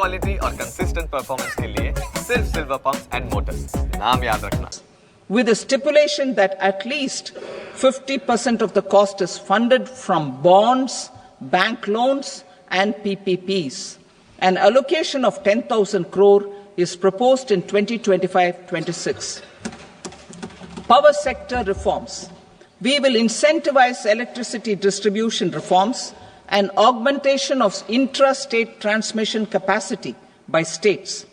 Quality और consistent performance के लिए सिर्फ सिल्वर पंप्स एंड मोटर्स, नाम याद रखना. With a stipulation that at least 50% of the cost is funded from bonds, bank loans and PPPs. An allocation of 10,000 crore is proposed in 2025-26. Power sector reforms. We will incentivize electricity distribution reforms and augmentation of intra-state transmission capacity by states.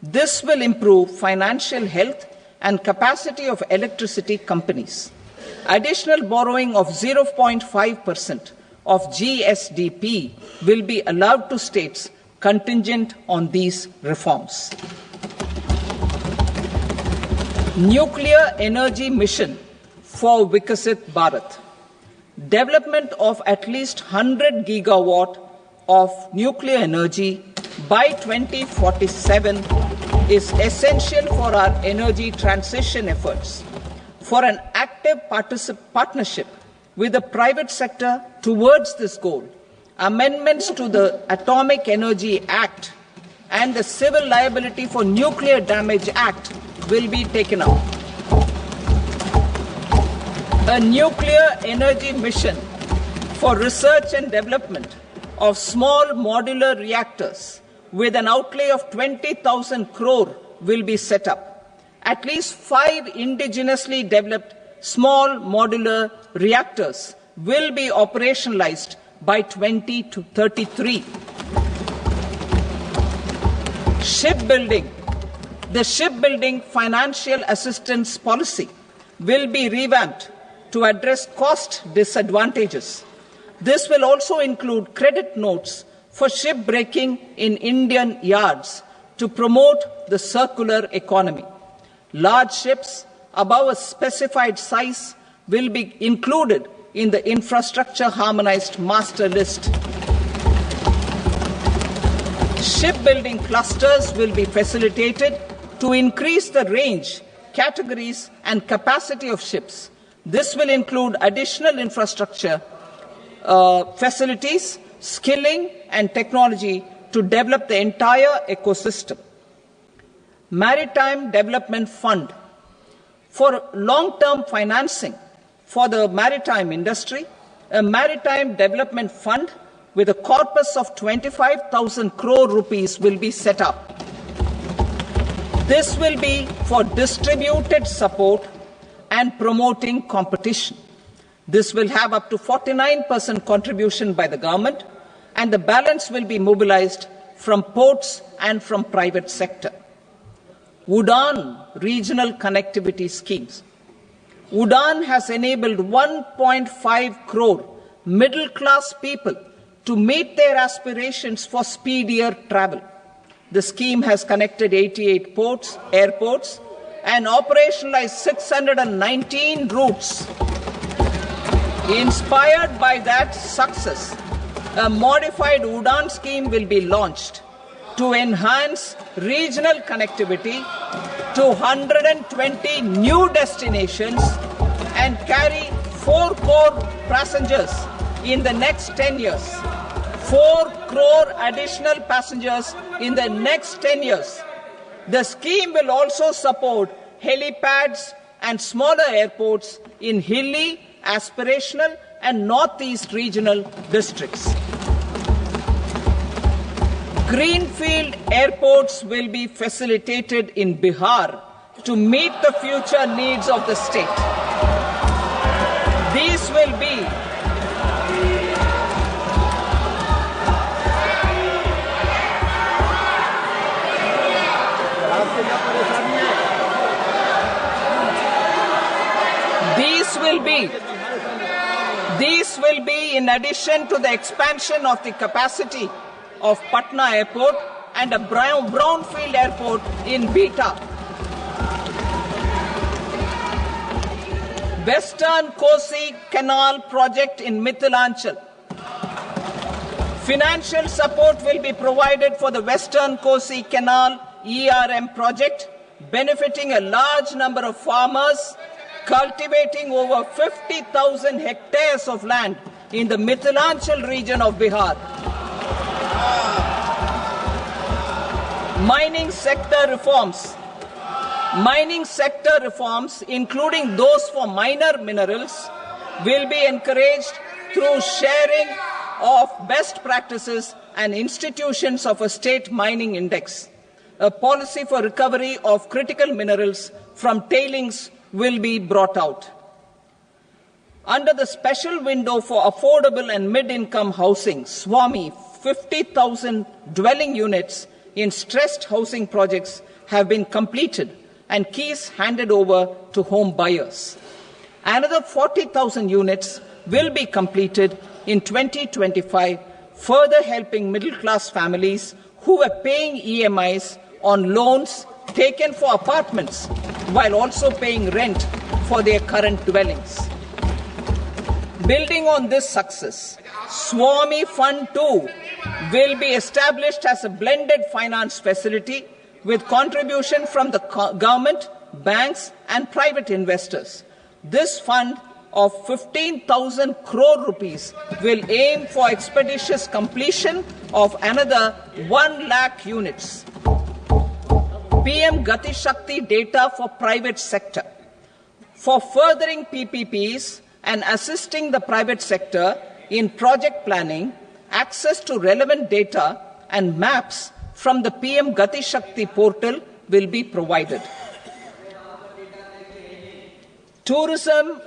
This will improve financial health and capacity of electricity companies. Additional borrowing of 0.5% of GSDP will be allowed to states contingent on these reforms. Nuclear energy mission for Vikasit Bharat. Development of at least 100 gigawatt of nuclear energy by 2047 is essential for our energy transition efforts. For an active partnership with the private sector towards this goal, amendments to the Atomic Energy Act and the Civil Liability for Nuclear Damage Act will be taken up. A nuclear energy mission for research and development of small modular reactors with an outlay of 20,000 crore will be set up. At least 5 indigenously developed small modular reactors will be operationalized by 2033. Shipbuilding. The shipbuilding financial assistance policy will be revamped to address cost disadvantages. This will also include credit notes for shipbreaking in Indian yards to promote the circular economy. Large ships above a specified size will be included in the infrastructure harmonized master list. Shipbuilding clusters will be facilitated to increase the range, categories and capacity of ships. This will include additional infrastructure facilities, skilling and technology to develop the entire ecosystem. Maritime Development Fund. For long-term financing for the maritime industry, a Maritime Development Fund with a corpus of 25,000 crore rupees will be set up. This will be for distributed support and promoting competition. This will have up to 49% contribution by the government, and the balance will be mobilized from ports and from private sector. Udan regional connectivity schemes. Udan has enabled 1.5 crore middle class people to meet their aspirations for speedier travel. The scheme has connected 88 airports, and operationalized 619 routes. Inspired by that success, a modified Udan scheme will be launched to enhance regional connectivity to 120 new destinations and carry 4 crore passengers in the next 10 years. 4 crore additional passengers in the next 10 years. The scheme will also support helipads and smaller airports in hilly, aspirational and northeast regional districts. Greenfield airports will be facilitated in Bihar to meet the future needs of the state. These will be These will be in addition to the expansion of the capacity of Patna Airport and a brownfield airport in Beta. Western Kosi Canal project in Mithilanchal. Financial support will be provided for the Western Kosi Canal ERM project, benefiting a large number of farmers, cultivating over 50,000 hectares of land in the Mithilanchal region of Bihar. Mining sector reforms, including those for minor minerals, will be encouraged through sharing of best practices and institutions of a state mining index. A policy for recovery of critical minerals from tailings will be brought out. Under the special window for affordable and mid-income housing, SWAMI, 50,000 dwelling units in stressed housing projects have been completed and keys handed over to home buyers. Another 40,000 units will be completed in 2025, further helping middle-class families who were paying EMIs on loans taken for apartments while also paying rent for their current dwellings. Building on this success, SWAMI Fund 2 will be established as a blended finance facility with contribution from the government, banks and private investors. This fund of 15,000 crore rupees will aim for expeditious completion of another 1 lakh units. PM Gati Shakti data for private sector. For furthering PPPs and assisting the private sector in project planning, access to relevant data and maps from the PM Gati Shakti portal will be provided. Tourism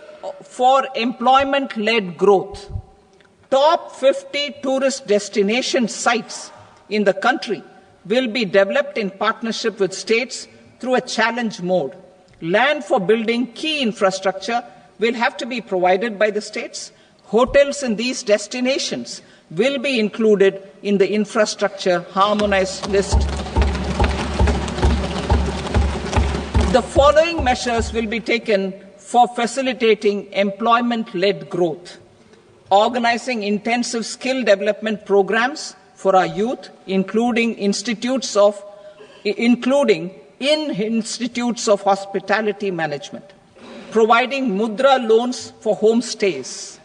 for employment-led growth. Top 50 tourist destination sites in the country will be developed in partnership with states through a challenge mode. Land for building key infrastructure will have to be provided by the states. Hotels in these destinations will be included in the infrastructure harmonized list. The following measures will be taken for facilitating employment-led growth. Organizing intensive skill development programs for our youth, including in institutes of hospitality management. Providing mudra loans for homestays.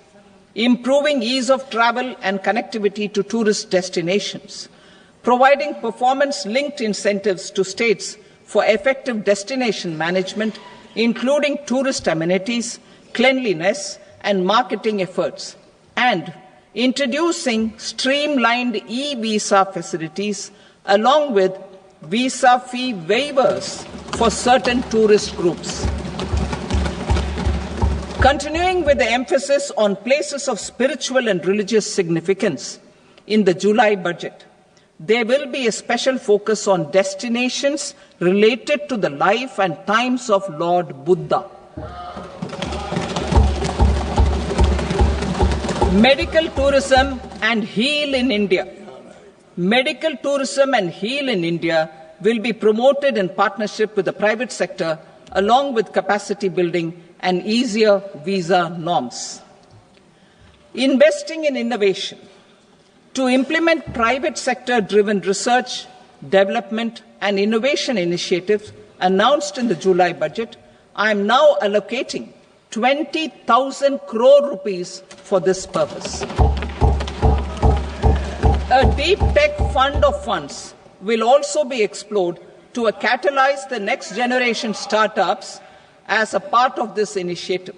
Improving ease of travel and connectivity to tourist destinations. Providing performance-linked incentives to states for effective destination management, including tourist amenities, cleanliness, and marketing efforts. And introducing streamlined e-visa facilities along with visa fee waivers for certain tourist groups. Continuing with the emphasis on places of spiritual and religious significance, in the July budget, there will be a special focus on destinations related to the life and times of Lord Buddha. Medical tourism and heal in India. Medical tourism and heal in India will be promoted in partnership with the private sector, along with capacity building and easier visa norms. Investing in innovation. To implement private sector-driven research, development and innovation initiatives announced in the July budget, I am now allocating 20,000 crore rupees for this purpose. A deep tech fund of funds will also be explored to catalyze the next generation startups as a part of this initiative.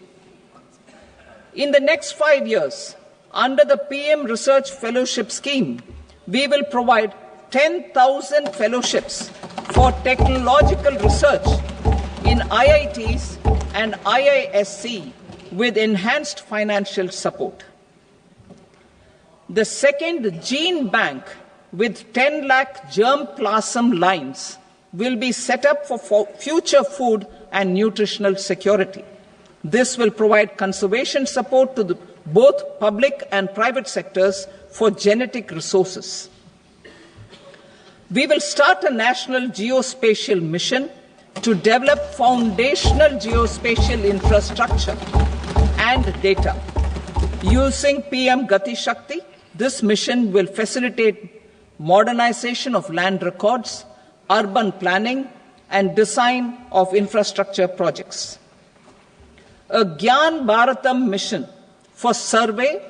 In the next 5 years, under the PM Research Fellowship Scheme, we will provide 10,000 fellowships for technological research in IITs and IISc with enhanced financial support. The second gene bank with 10 lakh germplasm lines will be set up for future food and nutritional security. This will provide conservation support to both public and private sectors for genetic resources. We will start a national geospatial mission to develop foundational geospatial infrastructure and data. Using PM Gati Shakti, this mission will facilitate modernization of land records, urban planning, and design of infrastructure projects. A Gyan Bharatam mission for survey,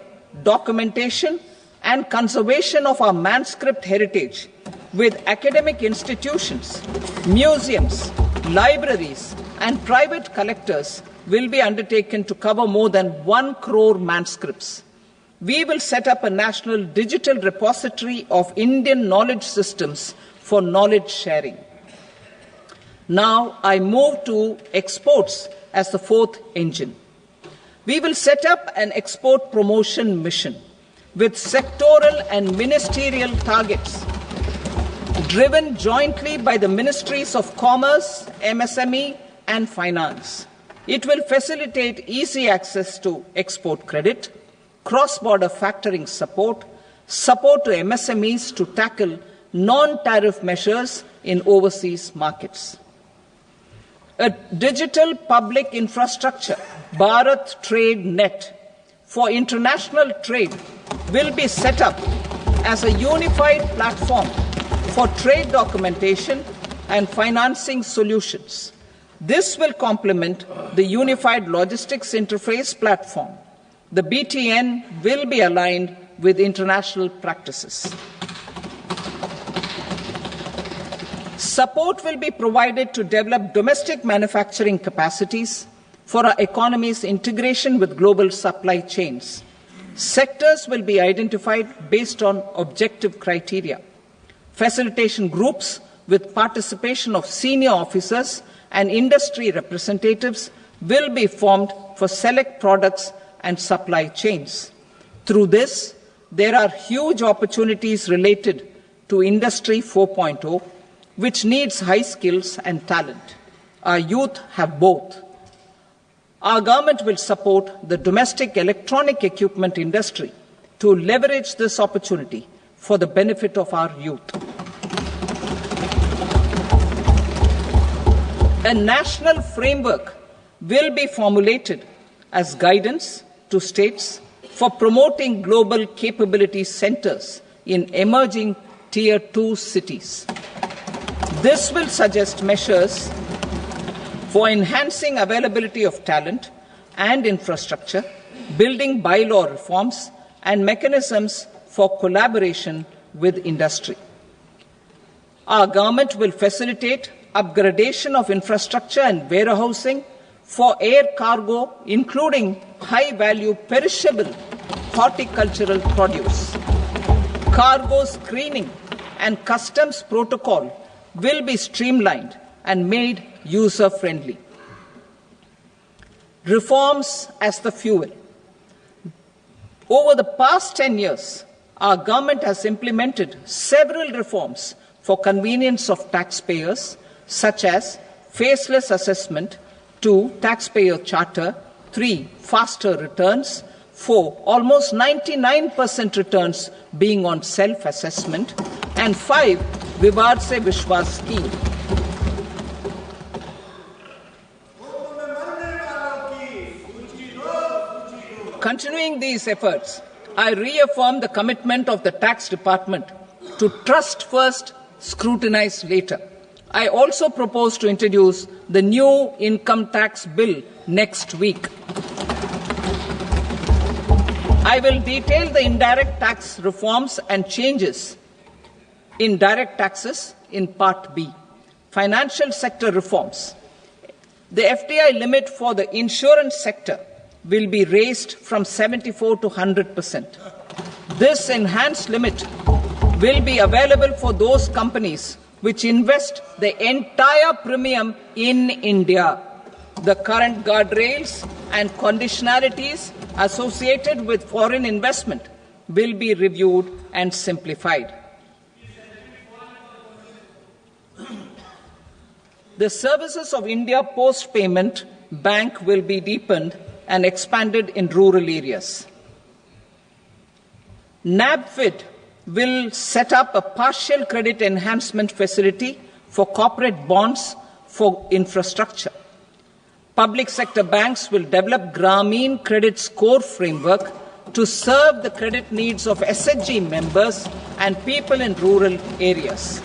documentation, and conservation of our manuscript heritage with academic institutions, museums, libraries, and private collectors will be undertaken to cover more than 1 crore manuscripts. We will set up a national digital repository of Indian knowledge systems for knowledge sharing. Now I move to exports as the fourth engine. We will set up an export promotion mission with sectoral and ministerial targets driven jointly by the Ministries of Commerce, MSME, and Finance. It will facilitate easy access to export credit, cross-border factoring support, support to MSMEs to tackle non-tariff measures in overseas markets. A digital public infrastructure, Bharat Trade Net, for international trade will be set up as a unified platform for trade documentation and financing solutions. This will complement the Unified Logistics Interface platform. The BTN will be aligned with international practices. Support will be provided to develop domestic manufacturing capacities for our economy's integration with global supply chains. Sectors will be identified based on objective criteria. Facilitation groups with participation of senior officers and industry representatives will be formed for select products and supply chains. Through this, there are huge opportunities related to Industry 4.0, which needs high skills and talent. Our youth have both. Our government will support the domestic electronic equipment industry to leverage this opportunity for the benefit of our youth. A national framework will be formulated as guidance to states for promoting global capability centers in emerging Tier 2 cities. This will suggest measures for enhancing availability of talent and infrastructure, building bylaw reforms, and mechanisms for collaboration with industry. Our government will facilitate upgradation of infrastructure and warehousing for air cargo, including high-value perishable horticultural produce. Cargo screening and customs protocol will be streamlined and made user-friendly. Reforms as the fuel. Over the past 10 years, our government has implemented several reforms for convenience of taxpayers, such as faceless assessment, 2, taxpayer charter, 3, faster returns, 4, almost 99% returns being on self-assessment, and 5, Vivad Se Vishwas scheme. Continuing these efforts, I reaffirm the commitment of the tax department to trust first, scrutinize later. I also propose to introduce the new income tax bill next week. I will detail the indirect tax reforms and changes in direct taxes in Part B. Financial sector reforms. The FDI limit for the insurance sector will be raised from 74 to 100%. This enhanced limit will be available for those companies which invest the entire premium in India. The current guardrails and conditionalities associated with foreign investment will be reviewed and simplified. The services of India Post Payment Bank will be deepened and expanded in rural areas. NABFID will set up a partial credit enhancement facility for corporate bonds for infrastructure. Public sector banks will develop Grameen Credit Score framework to serve the credit needs of SHG members and people in rural areas.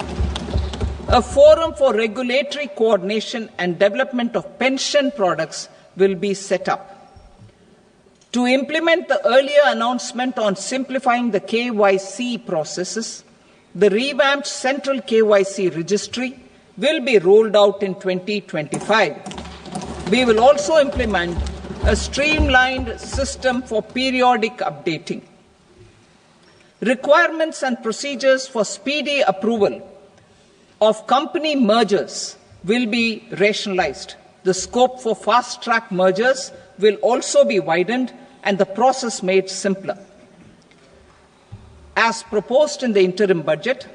A forum for regulatory coordination and development of pension products will be set up. To implement the earlier announcement on simplifying the KYC processes, The revamped central KYC registry will be rolled out in 2025. We will also implement a streamlined system for periodic updating. Requirements and procedures for speedy approval of company mergers will be rationalized. The scope for fast-track mergers will also be widened and the process made simpler. As proposed in the interim budget,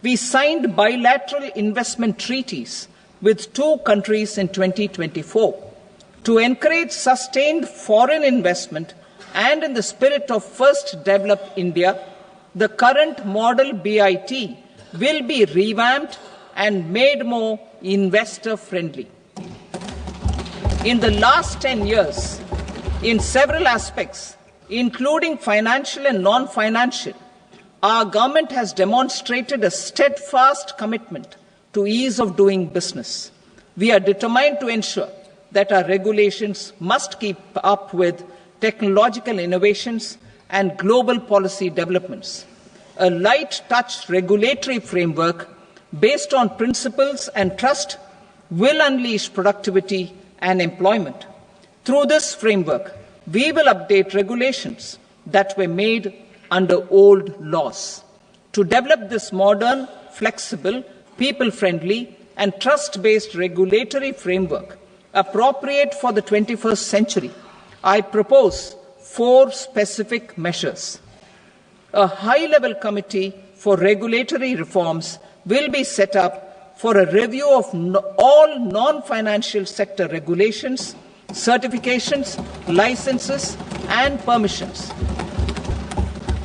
we signed bilateral investment treaties with 2 countries in 2024 to encourage sustained foreign investment, and in the spirit of First Develop India, the current model BIT will be revamped and made more investor-friendly. In the last 10 years, in several aspects, including financial and non-financial, our government has demonstrated a steadfast commitment to ease of doing business. We are determined to ensure that our regulations must keep up with technological innovations and global policy developments. A light-touch regulatory framework based on principles and trust will unleash productivity and employment. Through this framework, we will update regulations that were made under old laws. To develop this modern, flexible, people-friendly and trust-based regulatory framework appropriate for the 21st century, I propose 4 specific measures. A high-level committee for regulatory reforms will be set up for a review of all non-financial sector regulations, certifications, licenses, and permissions.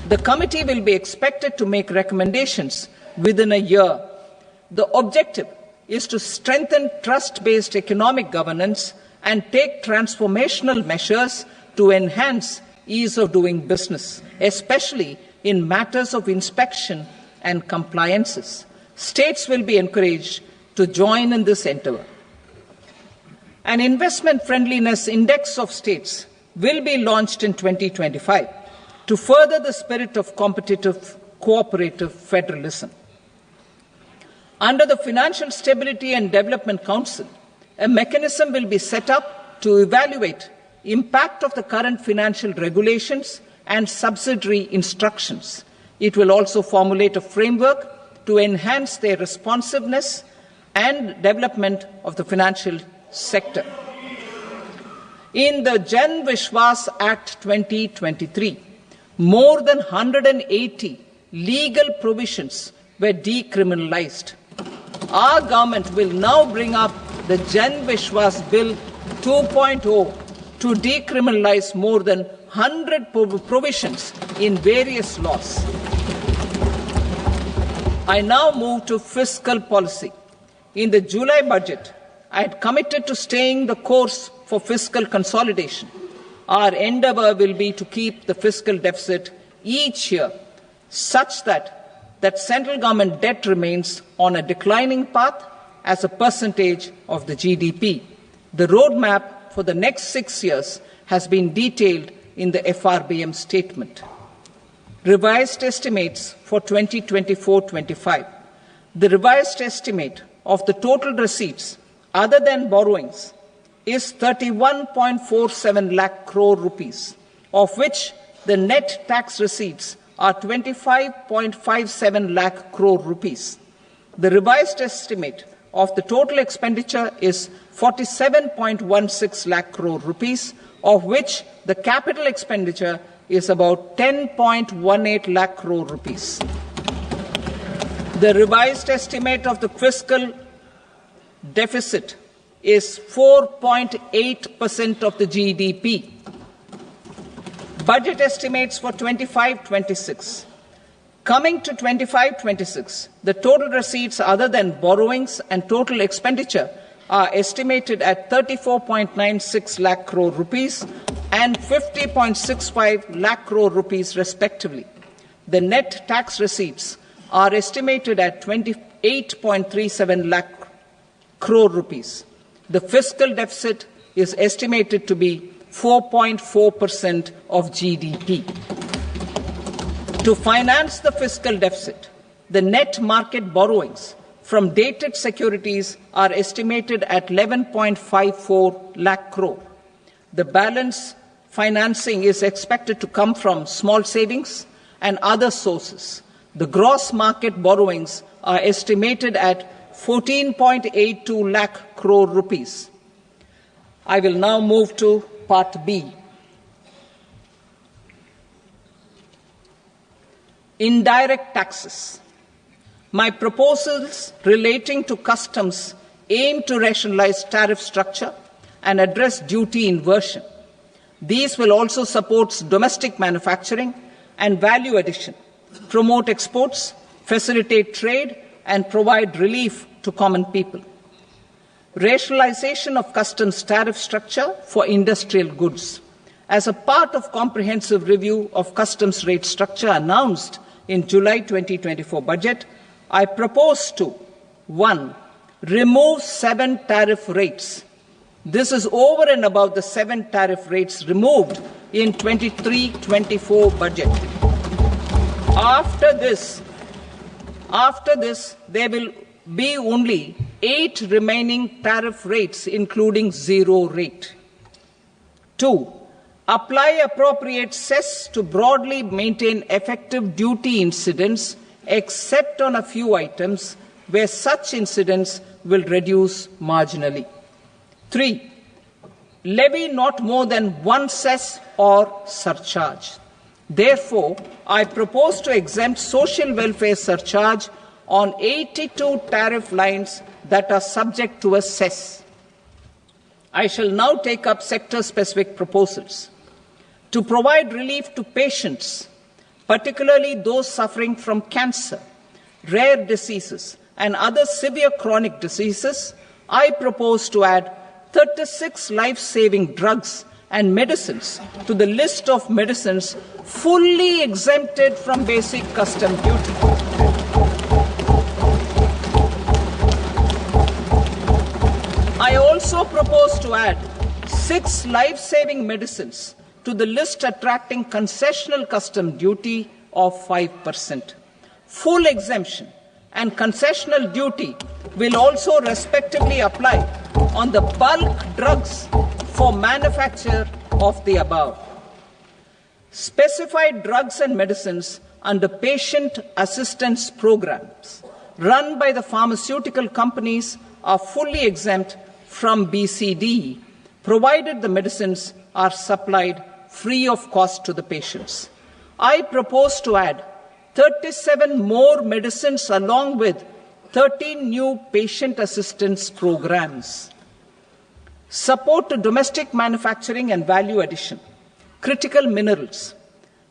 The committee will be expected to make recommendations within a year. The objective is to strengthen trust-based economic governance and take transformational measures to enhance ease of doing business, especially in matters of inspection and compliances. States will be encouraged to join in this endeavour. An investment friendliness index of states will be launched in 2025 to further the spirit of competitive, cooperative federalism. Under the Financial Stability and Development Council, a mechanism will be set up to evaluate impact of the current financial regulations and subsidiary instructions. It will also formulate a framework to enhance their responsiveness and development of the financial sector. In the Jan Vishwas Act 2023, more than 180 legal provisions were decriminalized. Our government will now bring up the Jan Vishwas Bill 2.0 to decriminalize more than 100 provisions in various laws. I now move to fiscal policy. In the July budget, I had committed to staying the course for fiscal consolidation. Our endeavour will be to keep the fiscal deficit each year such that central government debt remains on a declining path as a percentage of the GDP. The roadmap for the next 6 years has been detailed in the FRBM statement. Revised estimates for 2024-25. The revised estimate of the total receipts other than borrowings is 31.47 lakh crore rupees, of which the net tax receipts are 25.57 lakh crore rupees. The revised estimate of the total expenditure is 47.16 lakh crore rupees, of which the capital expenditure is about 10.18 lakh crore rupees. The revised estimate of the fiscal deficit is 4.8% of the GDP. Budget estimates for 25-26. Coming to 25-26, the total receipts other than borrowings and total expenditure are estimated at 34.96 lakh crore rupees and 50.65 lakh crore rupees respectively. The net tax receipts are estimated at 28.37 lakh crore rupees. The fiscal deficit is estimated to be 4.4% of GDP. To finance the fiscal deficit, The net market borrowings from dated securities are estimated at 11.54 lakh crore. The balance financing is expected to come from small savings and other sources. The gross market borrowings are estimated at 14.82 lakh crore rupees. I will now move to Part B. Indirect taxes. My proposals relating to customs aim to rationalize tariff structure and address duty inversion. These will also support domestic manufacturing and value addition, promote exports, facilitate trade, and provide relief to common people. Rationalization of customs tariff structure for industrial goods. As a part of comprehensive review of customs rate structure announced in July 2024 budget, I propose to 1. Remove 7 tariff rates. This is over and above the 7 tariff rates removed in 23-24 budget. After this, there will be only 8 remaining tariff rates, including 0 rate. 2. Apply appropriate cess to broadly maintain effective duty incidence, except on a few items where such incidence will reduce marginally. 3. Levy not more than 1 cess or surcharge. Therefore, I propose to exempt social welfare surcharge on 82 tariff lines that are subject to a cess. I shall now take up sector-specific proposals. To provide relief to patients, particularly those suffering from cancer, rare diseases, and other severe chronic diseases, I propose to add 36 life-saving drugs and medicines to the list of medicines fully exempted from basic custom duty. I also propose to add 6 life-saving medicines to the list attracting concessional custom duty of 5%. Full exemption and concessional duty will also respectively apply on the bulk drugs for manufacture of the above. Specified drugs and medicines under patient assistance programs run by the pharmaceutical companies are fully exempt from BCD, provided the medicines are supplied free of cost to the patients. I propose to add 37 more medicines along with 13 new patient assistance programs. Support to domestic manufacturing and value addition. Critical minerals.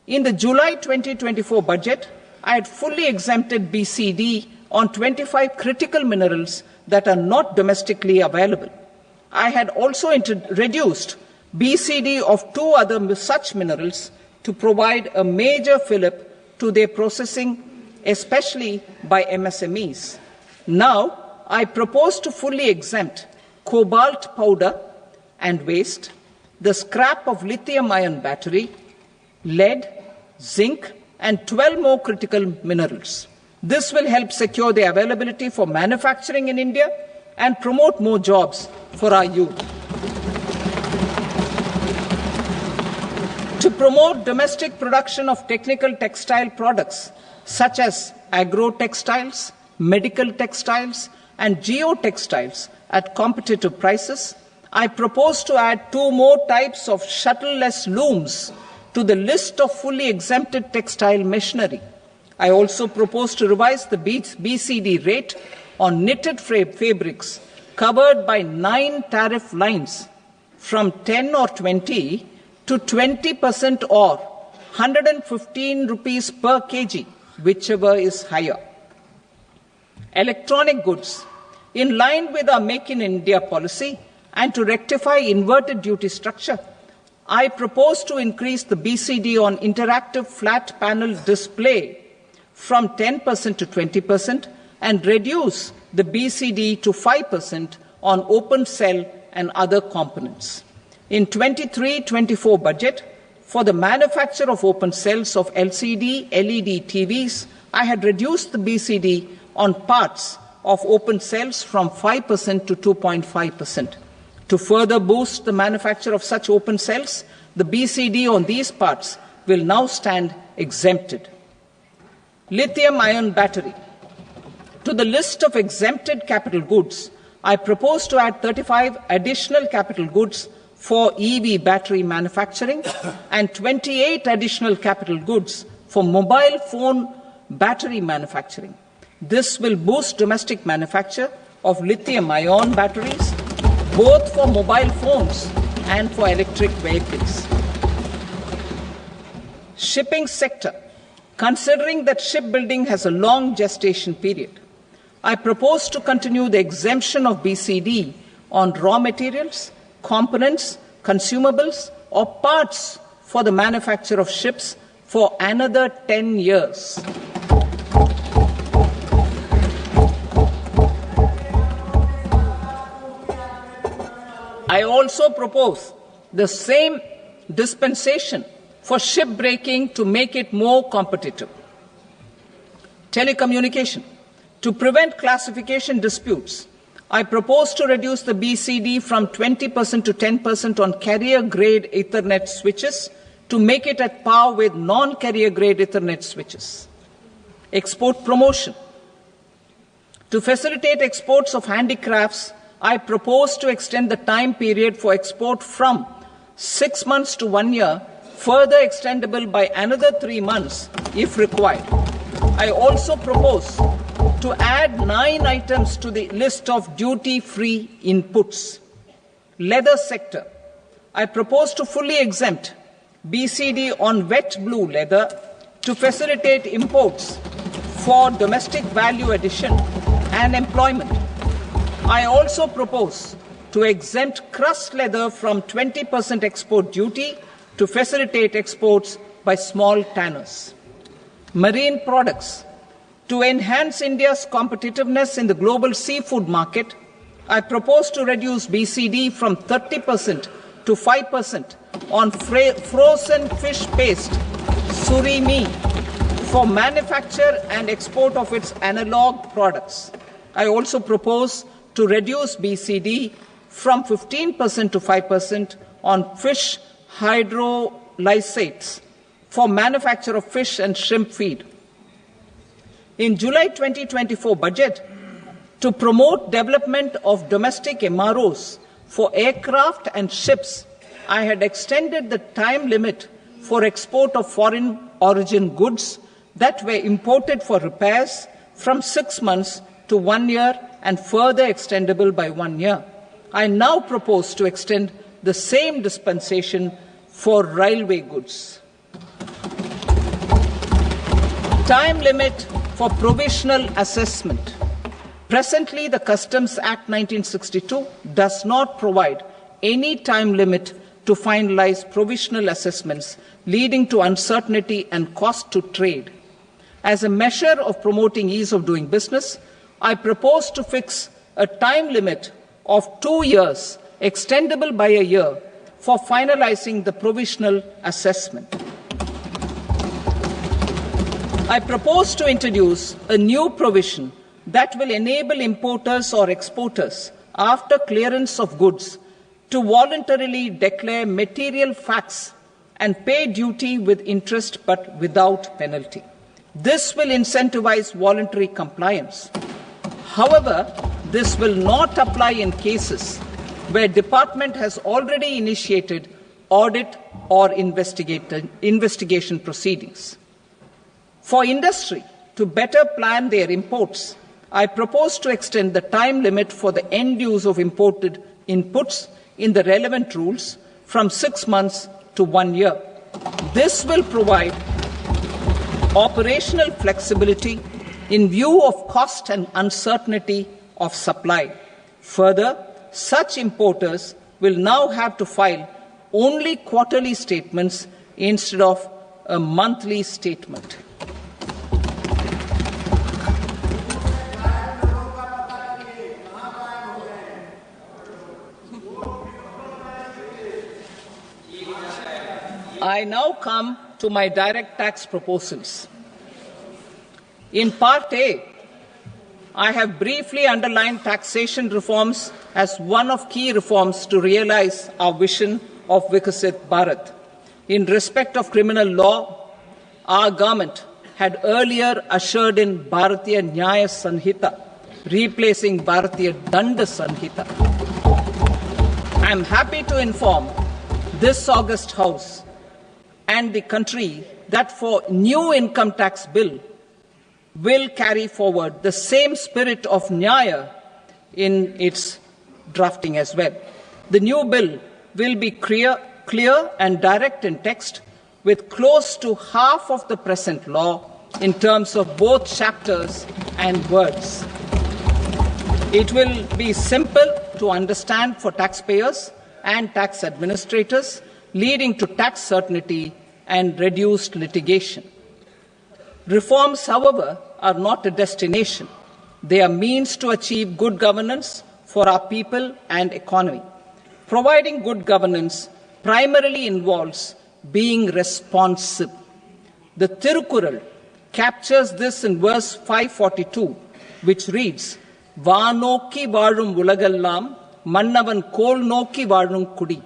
In the July 2024 budget, I had fully exempted BCD on 25 critical minerals that are not domestically available. I had also reduced BCD of 2 other such minerals to provide a major fillip to their processing, especially by MSMEs. Now, I propose to fully exempt cobalt powder and waste, the scrap of lithium-ion battery, lead, zinc, and 12 more critical minerals. This will help secure their availability for manufacturing in India and promote more jobs for our youth. To promote domestic production of technical textile products such as agro-textiles, medical textiles, and geotextiles at competitive prices, I propose to add 2 more types of shuttle-less looms to the list of fully exempted textile machinery. I also propose to revise the BCD rate on knitted fabrics covered by 9 tariff lines from 10 or 20 to 20% or 115 rupees per kg, whichever is higher. Electronic goods. In line with our Make in India policy and to rectify inverted duty structure, I propose to increase the BCD on interactive flat panel display from 10% to 20% and reduce the BCD to 5% on open cell and other components. In 23-24 budget, for the manufacture of open cells of LCD, LED TVs, I had reduced the BCD on parts of open cells from 5% to 2.5%. To further boost the manufacture of such open cells, the BCD on these parts will now stand exempted. Lithium-ion battery. To the list of exempted capital goods, I propose to add 35 additional capital goods for EV battery manufacturing and 28 additional capital goods for mobile phone battery manufacturing. This will boost domestic manufacture of lithium-ion batteries, both for mobile phones and for electric vehicles. Shipping sector. Considering that shipbuilding has a long gestation period, I propose to continue the exemption of BCD on raw materials, components, consumables, or parts for the manufacture of ships for another 10 years. I also propose the same dispensation for shipbreaking to make it more competitive. Telecommunication. To prevent classification disputes, I propose to reduce the BCD from 20% to 10% on carrier-grade Ethernet switches to make it at par with non-carrier-grade Ethernet switches. Export promotion. To facilitate exports of handicrafts, I propose to extend the time period for export from 6 months to 1 year, further extendable by another 3 months if required. I also propose to add 9 items to the list of duty-free inputs. Leather sector. I propose to fully exempt BCD on wet blue leather to facilitate imports for domestic value addition and employment. I also propose to exempt crust leather from 20% export duty to facilitate exports by small tanners. Marine products. To enhance India's competitiveness in the global seafood market, I propose to reduce BCD from 30% to 5% on frozen fish paste, surimi, for manufacture and export of its analog products. I also propose to reduce BCD from 15% to 5% on fish hydrolysates for manufacture of fish and shrimp feed. In July 2024 budget, to promote development of domestic MROs for aircraft and ships, I had extended the time limit for export of foreign origin goods that were imported for repairs from 6 months to 1 year and further extendable by 1 year. I now propose to extend the same dispensation for railway goods. Time limit for provisional assessment. Presently, the Customs Act 1962 does not provide any time limit to finalize provisional assessments, leading to uncertainty and cost to trade. As a measure of promoting ease of doing business, I propose to fix a time limit of 2 years, extendable by a year, for finalizing the provisional assessment. I propose to introduce a new provision that will enable importers or exporters, after clearance of goods, to voluntarily declare material facts and pay duty with interest but without penalty. This will incentivize voluntary compliance. However, this will not apply in cases where department has already initiated audit or investigation proceedings. For industry to better plan their imports, I propose to extend the time limit for the end use of imported inputs in the relevant rules from 6 months to 1 year. This will provide operational flexibility in view of cost and uncertainty of supply. Further, such importers will now have to file only quarterly statements instead of a monthly statement. I now come to my direct tax proposals. In Part A, I have briefly underlined taxation reforms as one of key reforms to realize our vision of Vikasit Bharat. In respect of criminal law, our government had earlier ushered in Bharatiya Nyaya Sanhita, replacing Bharatiya Danda Sanhita. I am happy to inform this august House and the country that for new income tax bill will carry forward the same spirit of Nyaya in its drafting as well. The new bill will be clear and direct in text, with close to half of the present law in terms of both chapters and words. It will be simple to understand for taxpayers and tax administrators, leading to tax certainty and reduced litigation. Reforms, however, are not a destination. They are means to achieve good governance for our people and economy. Providing good governance primarily involves being responsive. The Tirukural captures this in verse 542, which reads, "Vaanokki vaazhum ulagallam, mannavan kol nokki vaazhum kudi,"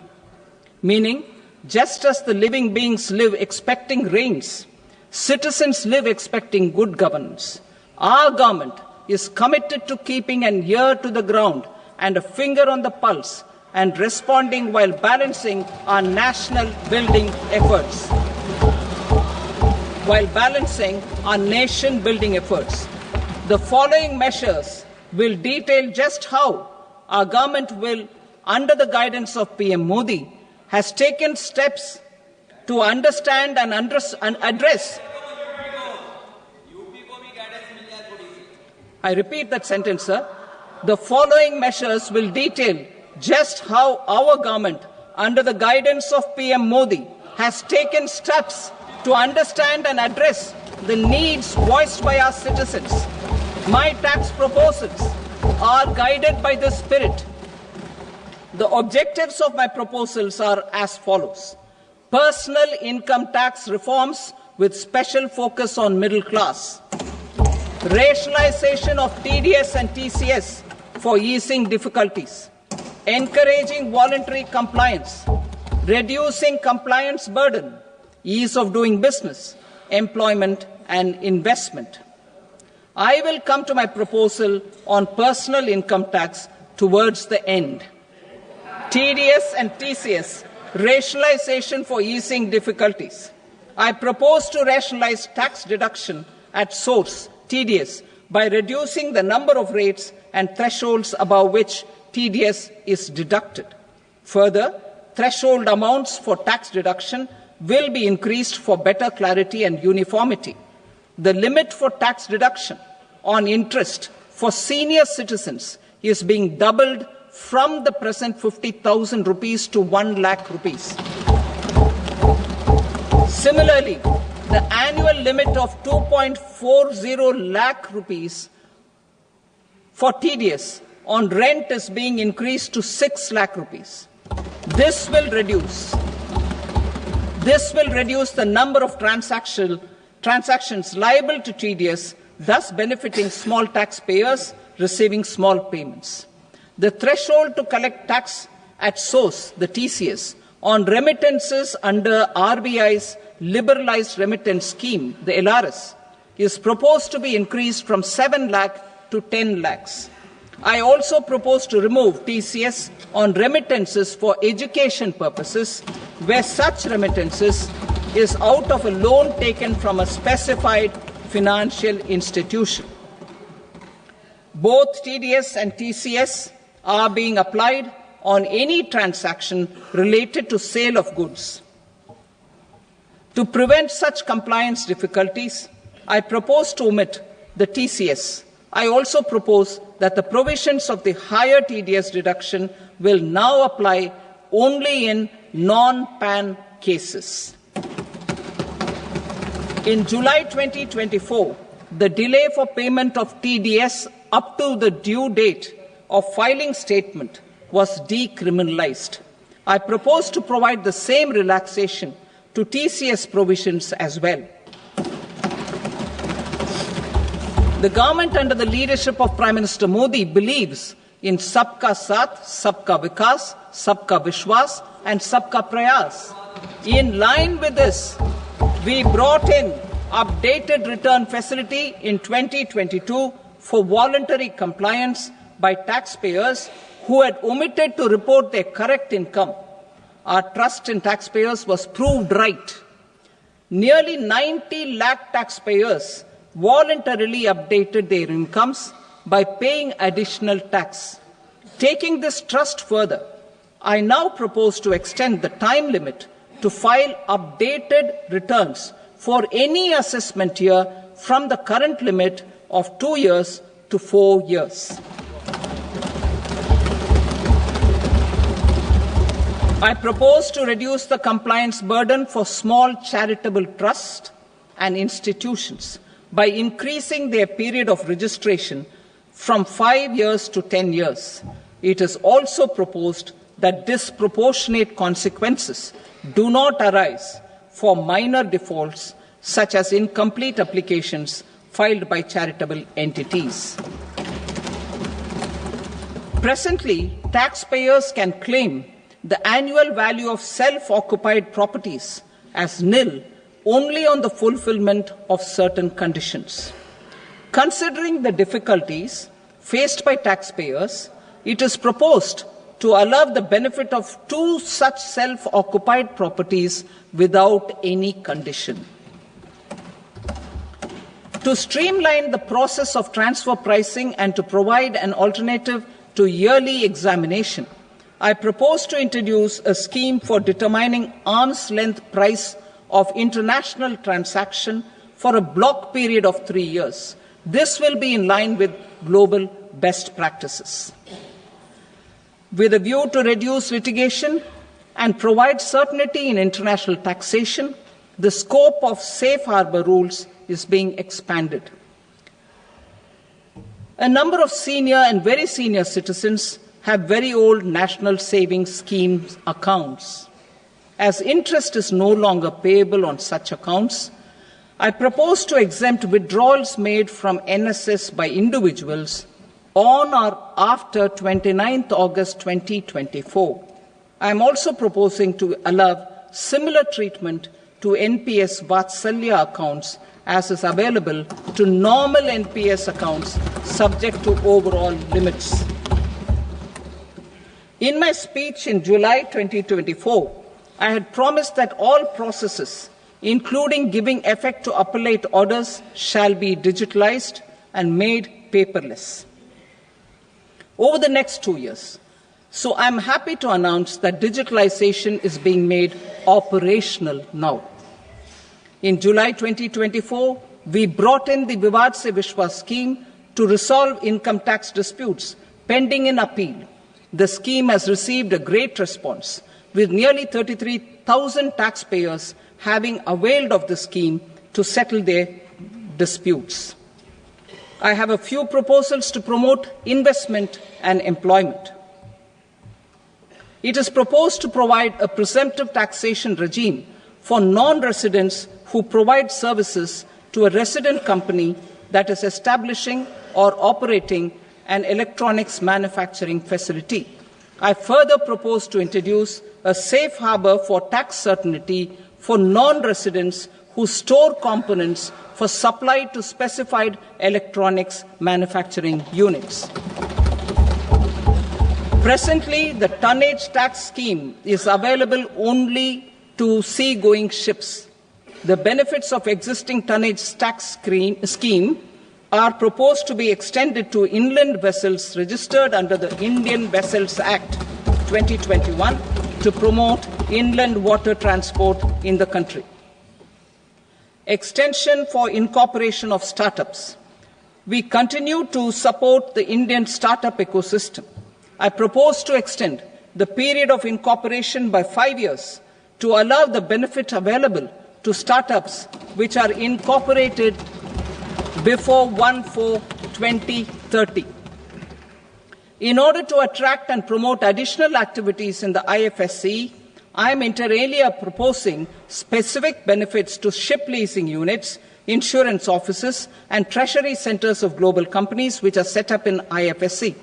meaning, just as the living beings live expecting rains, citizens live expecting good governance. Our government is committed to keeping an ear to the ground and a finger on the pulse and responding while balancing our national building efforts. The following measures will detail just how our government will, under the guidance of PM Modi, has taken steps to understand and address. I repeat that sentence, sir. The following measures will detail just how our government, under the guidance of PM Modi, has taken steps to understand and address the needs voiced by our citizens. My tax proposals are guided by this spirit. The objectives of my proposals are as follows. Personal income tax reforms with special focus on middle class. Rationalization of TDS and TCS for easing difficulties. Encouraging voluntary compliance. Reducing compliance burden. Ease of doing business, employment and investment. I will come to my proposal on personal income tax towards the end. TDS and TCS, rationalization for easing difficulties. I propose to rationalize tax deduction at source, TDS, by reducing the number of rates and thresholds above which TDS is deducted. Further, threshold amounts for tax deduction will be increased for better clarity and uniformity. The limit for tax deduction on interest for senior citizens is being doubled from the present 50,000 rupees to 1 lakh rupees. Similarly, the annual limit of 2.40 lakh rupees for TDS on rent is being increased to 6 lakh rupees. This will reduce the number of transactions liable to TDS, thus benefiting small taxpayers receiving small payments. The threshold to collect tax at source, the TCS, on remittances under RBI's liberalized remittance scheme, the LRS, is proposed to be increased from 7 lakh to 10 lakhs. I also propose to remove TCS on remittances for education purposes, where such remittances is out of a loan taken from a specified financial institution. Both TDS and TCS are being applied on any transaction related to sale of goods. To prevent such compliance difficulties, I propose to omit the TCS. I also propose that the provisions of the higher TDS deduction will now apply only in non-PAN cases. In July 2024, the delay for payment of TDS up to the due date of filing statement was decriminalized. I propose to provide the same relaxation to TCS provisions as well. The government under the leadership of Prime Minister Modi believes in Sabka Saath, Sabka Vikas, Sabka Vishwas and Sabka Prayas. In line with this, we brought in updated return facility in 2022 for voluntary compliance by taxpayers who had omitted to report their correct income. Our trust in taxpayers was proved right. Nearly 90 lakh taxpayers voluntarily updated their incomes by paying additional tax. Taking this trust further, I now propose to extend the time limit to file updated returns for any assessment year from the current limit of 2 years to 4 years. I propose to reduce the compliance burden for small charitable trusts and institutions by increasing their period of registration from 5 years to 10 years. It is also proposed that disproportionate consequences do not arise for minor defaults such as incomplete applications filed by charitable entities. Presently, taxpayers can claim the annual value of self-occupied properties as nil only on the fulfillment of certain conditions. Considering the difficulties faced by taxpayers, it is proposed to allow the benefit of 2 such self-occupied properties without any condition. To streamline the process of transfer pricing and to provide an alternative to yearly examination, I propose to introduce a scheme for determining arm's length price of international transaction for a block period of 3 years. This will be in line with global best practices. With a view to reduce litigation and provide certainty in international taxation, the scope of safe harbor rules is being expanded. A number of senior and very senior citizens have very old national savings schemes accounts. As interest is no longer payable on such accounts, I propose to exempt withdrawals made from NSS by individuals on or after 29th August 2024. I am also proposing to allow similar treatment to NPS Vatsalya accounts as is available to normal NPS accounts subject to overall limits. In my speech in July 2024, I had promised that all processes, including giving effect to appellate orders, shall be digitalized and made paperless over the next 2 years. So I'm happy to announce that digitalization is being made operational now. In July 2024, we brought in the Vivad Se Vishwas scheme to resolve income tax disputes pending in appeal. The scheme has received a great response, with nearly 33,000 taxpayers having availed of the scheme to settle their disputes. I have a few proposals to promote investment and employment. It is proposed to provide a presumptive taxation regime for non-residents who provide services to a resident company that is establishing or operating an electronics manufacturing facility. I further propose to introduce a safe harbor for tax certainty for non-residents who store components for supply to specified electronics manufacturing units. Presently, the tonnage tax scheme is available only to sea-going ships. The benefits of existing tonnage tax scheme are proposed to be extended to inland vessels registered under the Indian Vessels Act 2021 to promote inland water transport in the country. Extension for incorporation of startups. We continue to support the Indian startup ecosystem. I propose to extend the period of incorporation by 5 years to allow the benefit available to startups which are incorporated before 1/4/2030. In order to attract and promote additional activities in the IFSC, I am inter alia proposing specific benefits to ship leasing units insurance offices, and treasury centers of global companies which are set up in IFSC.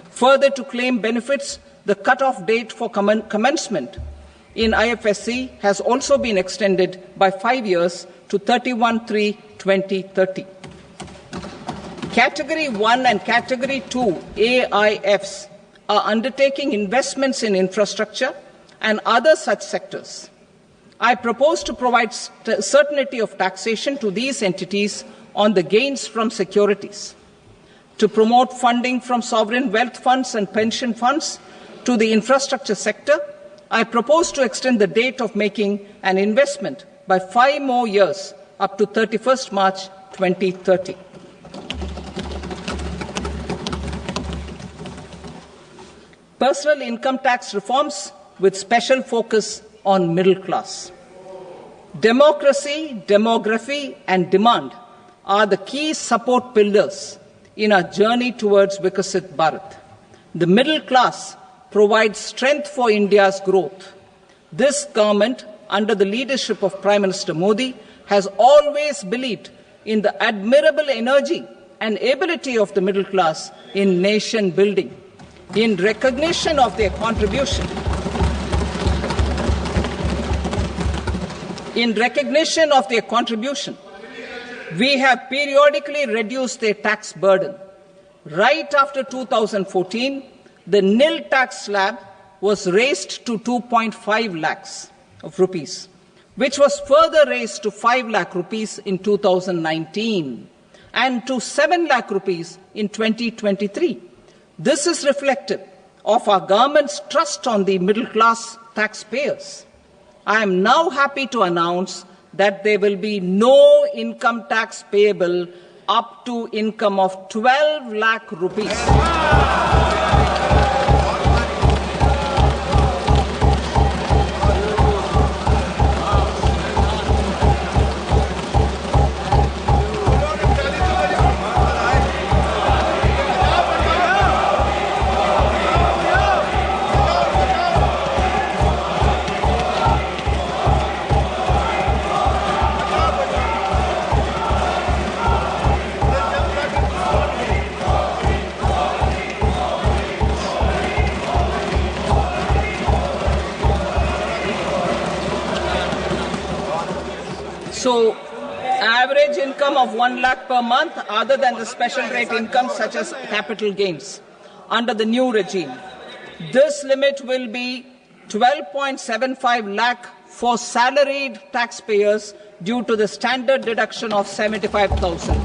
Further, to claim benefits, the cut-off date for commencement in IFSC has also been extended by 5 years to 31/3/2030. Category 1 and Category 2 AIFs are undertaking investments in infrastructure and other such sectors. I propose to provide certainty of taxation to these entities on the gains from securities, to promote funding from sovereign wealth funds and pension funds to the infrastructure sector. I propose to extend the date of making an investment by 5 more years up to 31st March 2030. Personal income tax reforms with special focus on middle class. Democracy, demography, and demand are the key support pillars in our journey towards Vikasit Bharat. The middle class provides strength for India's growth. This government, under the leadership of Prime Minister Modi, has always believed in the admirable energy and ability of the middle class in nation building. In recognition of their contribution, we have periodically reduced their tax burden. Right after 2014, the nil tax slab was raised to 2.5 lakhs of rupees, which was further raised to 5 lakh rupees in 2019 and to 7 lakh rupees in 2023. This is reflective of our government's trust on the middle class taxpayers. I am now happy to announce that there will be no income tax payable up to income of 12 lakh rupees. So, average income of 1 lakh per month, other than the special rate income such as capital gains, under the new regime. This limit will be 12.75 lakh for salaried taxpayers due to the standard deduction of 75,000.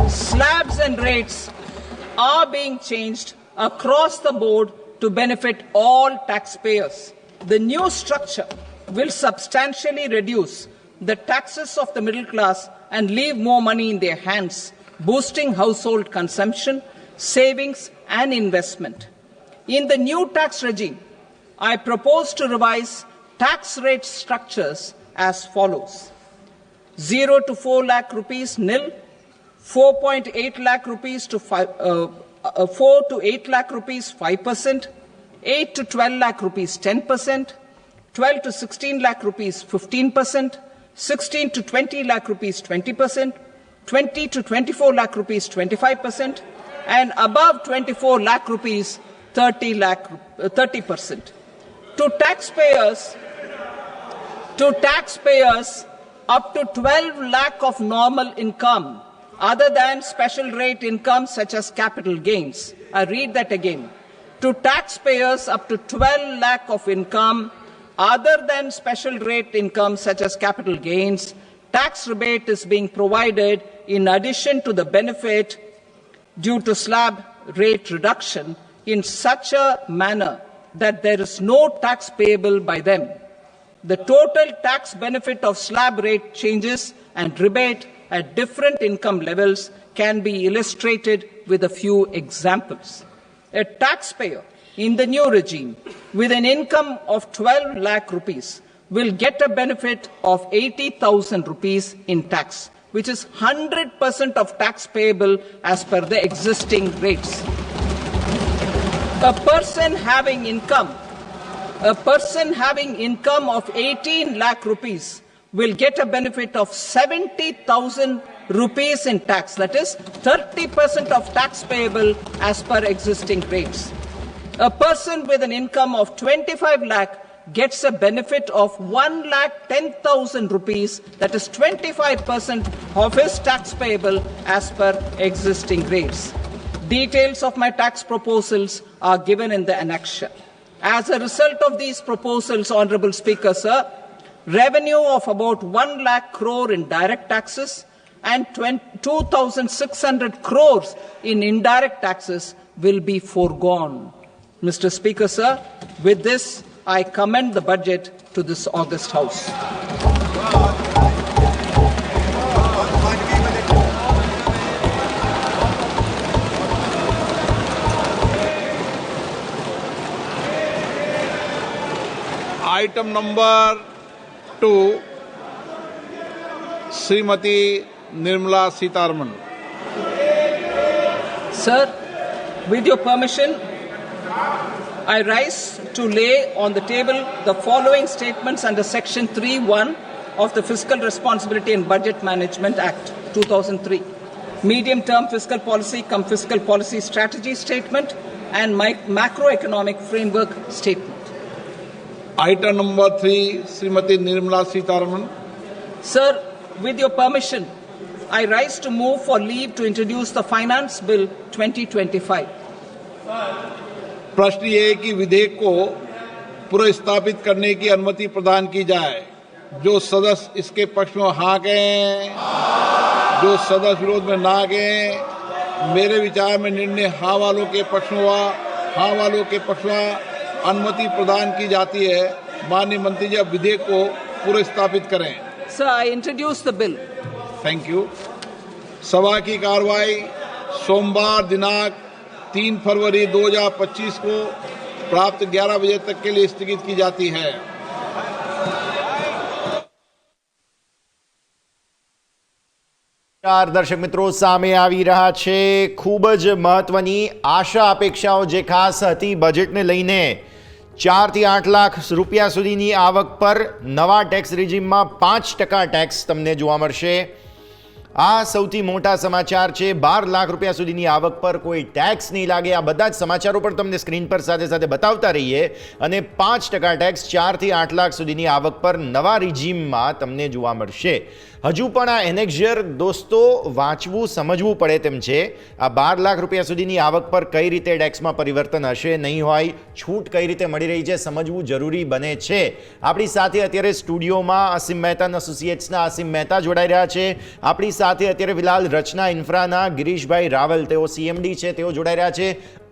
Slabs and rates are being changed across the board to benefit all taxpayers. The new structure will substantially reduce the taxes of the middle class and leave more money in their hands, boosting household consumption, savings, and investment. In the new tax regime, I propose to revise tax rate structures as follows: 0 to 4 lakh rupees nil, 4.8 lakh rupees to 4 to 8 lakh rupees 5%, 8 to 12 lakh rupees 10%, 12 to 16 lakh rupees 15%, 16 to 20 lakh rupees 20%, 20 to 24 lakh rupees 25%, and above 24 lakh rupees 30%. To taxpayers up to 12 lakh of normal income, other than special rate income such as capital gains. I read that again. To taxpayers up to 12 lakh of income, other than special rate income such as capital gains, tax rebate is being provided in addition to the benefit due to slab rate reduction in such a manner that there is no tax payable by them. The total tax benefit of slab rate changes and rebate at different income levels can be illustrated with a few examples. A taxpayer in the new regime with an income of 12 lakh rupees will get a benefit of 80,000 rupees in tax, which is 100% of tax payable as per the existing rates. A person having income of 18 lakh rupees will get a benefit of 70,000 rupees in tax, that is 30% of tax payable as per existing rates. A person with an income of 25 lakh gets a benefit of 1,10,000 rupees, that is 25% of his tax payable as per existing rates. Details of my tax proposals are given in the annexure. As a result of these proposals, Honorable Speaker, sir, revenue of about 1 lakh crore in direct taxes and 2,600 crores in indirect taxes will be foregone. Mr. Speaker, sir, with this, I commend the budget to this august House. Item number 2, Srimati Nirmala Sitharaman. Sir, with your permission, I rise to lay on the table the following statements under Section 3(1) of the Fiscal Responsibility and Budget Management Act 2003. Medium-term fiscal policy cum fiscal policy strategy statement and macroeconomic framework statement. Item number 3, Srimati Nirmala Sitharaman. Sir, with your permission, I rise to move for leave to introduce the Finance Bill 2025. प्रश्न ये है कि विधेयक को पुनर्स्थापित करने की अनुमति प्रदान की जाए। जो सदस्य इसके पक्ष में हाँ कहें, जो सदस्य विरोध में ना कहें। मेरे विचार में निर्णय हाँ वालों के पक्ष में हुआ, हाँ वालों के पक्ष में अनुमति प्रदान की जाती है। माननीय मंत्री जी अब विधेयक को पुनर्स्थापित करें। Sir, I introduce the bill. Thank you. सभा की कार्रवाई सोमवार दिनांक 3 फरवरी 2025 को प्राप्त 11 बजे तक के लिए स्थगित की जाती है। દર્શક મિત્રો, સામે આવી રહ્યા છે ખૂબ જ મહત્વની આશા અપેક્ષાઓ જે ખાસ હતી બજેટને લઈને 4 થી 8 લાખ રૂપિયા સુધીની આવક પર નવા ટેક્સ રિજીમમાં 5% ટેક્સ તમને જોવા મળશે। આ સૌથી મોટા સમાચાર છે। 12 લાખ રૂપિયા સુધીની આવક પર કોઈ ટેક્સ નહીં લાગે। આ બધા જ સમાચારો પણ તમને સ્ક્રીન પર સાથે સાથે બતાવતા રહીએ અને 5% ટેક્સ 4 થી 8 લાખ સુધીની આવક પર નવા રિજીમમાં તમને જોવા મળશે। હજુ પણ આ એનેક્ઝર દોસ્તો વાંચવું સમજવું પડે તેમ છે। આ 12 લાખ રૂપિયા સુધીની આવક પર કઈ રીતે ટેક્સમાં પરિવર્તન હશે નહીં હોય, છૂટ કઈ રીતે મળી રહી છે, સમજવું જરૂરી બને છે। આપણી સાથે અત્યારે સ્ટુડિયોમાં અસીમ મહેતા એસોસિએટ્સના અસીમ મહેતા જોડાઈ રહ્યા છે। આપણી સાથે અત્યારે ફિલહાલ રચના ઇન્ફ્રાના ગિરીશભાઈ રાવલ, તેઓ CMD છે, તેઓ જોડાઈ રહ્યા છે।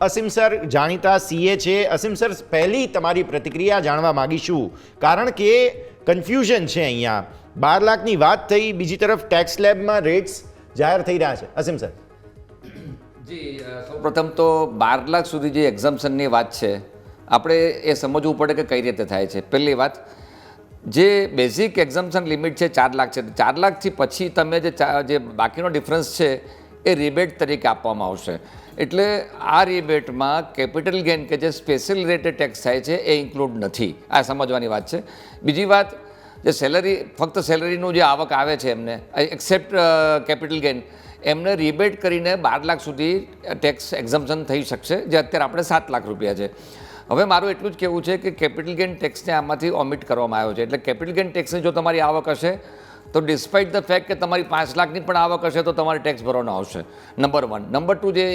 અસીમ સર જાણીતા CA છે। અસીમ સર, પહેલી તમારી પ્રતિક્રિયા જાણવા માગીશું કારણ કે કન્ફ્યુઝન છે અહીંયા। 12 લાખની વાત થઈ, બીજી તરફ ટેક્સ સ્લેબમાં રેટ્સ જાહેર થઈ રહ્યા છે। અસીમ સર જી, સૌપ્રથમ તો 12 લાખ સુધી જે એક્ઝમ્પશનની વાત છે આપણે એ સમજવું પડે કે કઈ રીતે થાય છે। પહેલી વાત, જે બેઝિક એક્ઝમ્પશન લિમિટ છે 4 લાખ છે। 4 લાખથી પછી તમે જે બાકીનો ડિફરન્સ છે એ રિબેટ તરીકે આપવામાં આવશે। એટલે આ રિબેટમાં કેપિટલ ગેઇન કે જે સ્પેશિયલ રેટે ટેક્સ થાય છે એ ઇન્ક્લુડ નથી। આ સમજવાની વાત છે। બીજી વાત, જે સેલરી ફક્ત સેલરીનું જે આવક આવે છે એમને એક્સેપ્ટ કેપિટલ ગેઇન એમને રિબેટ કરીને 12 લાખ સુધી ટેક્સ એક્ઝમ્પશન થઈ શકશે, જે અત્યારે આપણે 7 લાખ રૂપિયા છે। હવે મારું એટલું જ કહેવું છે કે કેપિટલ ગેઇન ટેક્સને આમાંથી ઓમિટ કરવામાં આવ્યો છે। એટલે કેપિટલ ગેઇન ટેક્સની જો તમારી આવક હશે તો ડિસ્પાઇટ ધ ફેક્ટ કે તમારી 5 લાખની પણ આવક હશે તો તમારે ટેક્સ ભરવાનો આવશે, નંબર 1। નંબર 2, જે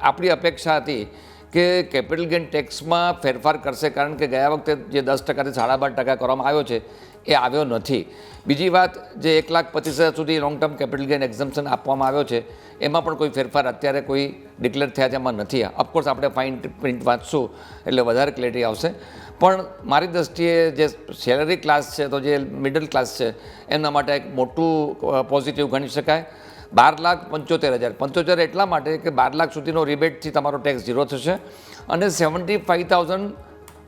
આપણી અપેક્ષા હતી કે કેપિટલ ગેઇન ટેક્સમાં ફેરફાર કરશે, કારણ કે ગયા વખતે જે 10%થી 12.5% કરવામાં આવ્યો છે એ આવ્યો નથી। બીજી વાત, જે 1,25,000 સુધી long term capital gain exemption આપવામાં આવ્યો છે એમાં પણ કોઈ ફેરફાર અત્યારે કોઈ ડિક્લેર થયા છે એમાં નથી। ઓફકોર્સ આપણે ફાઇન પ્રિન્ટ વાંચશું એટલે વધારે ક્લેરિટી આવશે। પણ મારી દૃષ્ટિએ જે સેલરી ક્લાસ છે તો જે મિડલ ક્લાસ છે એમના માટે એક મોટું પોઝિટિવ ગણી શકાય। 12,75,000 એટલા માટે કે 12 લાખ સુધીનો રિબેટથી તમારો ટેક્સ 0 થશે અને 75,000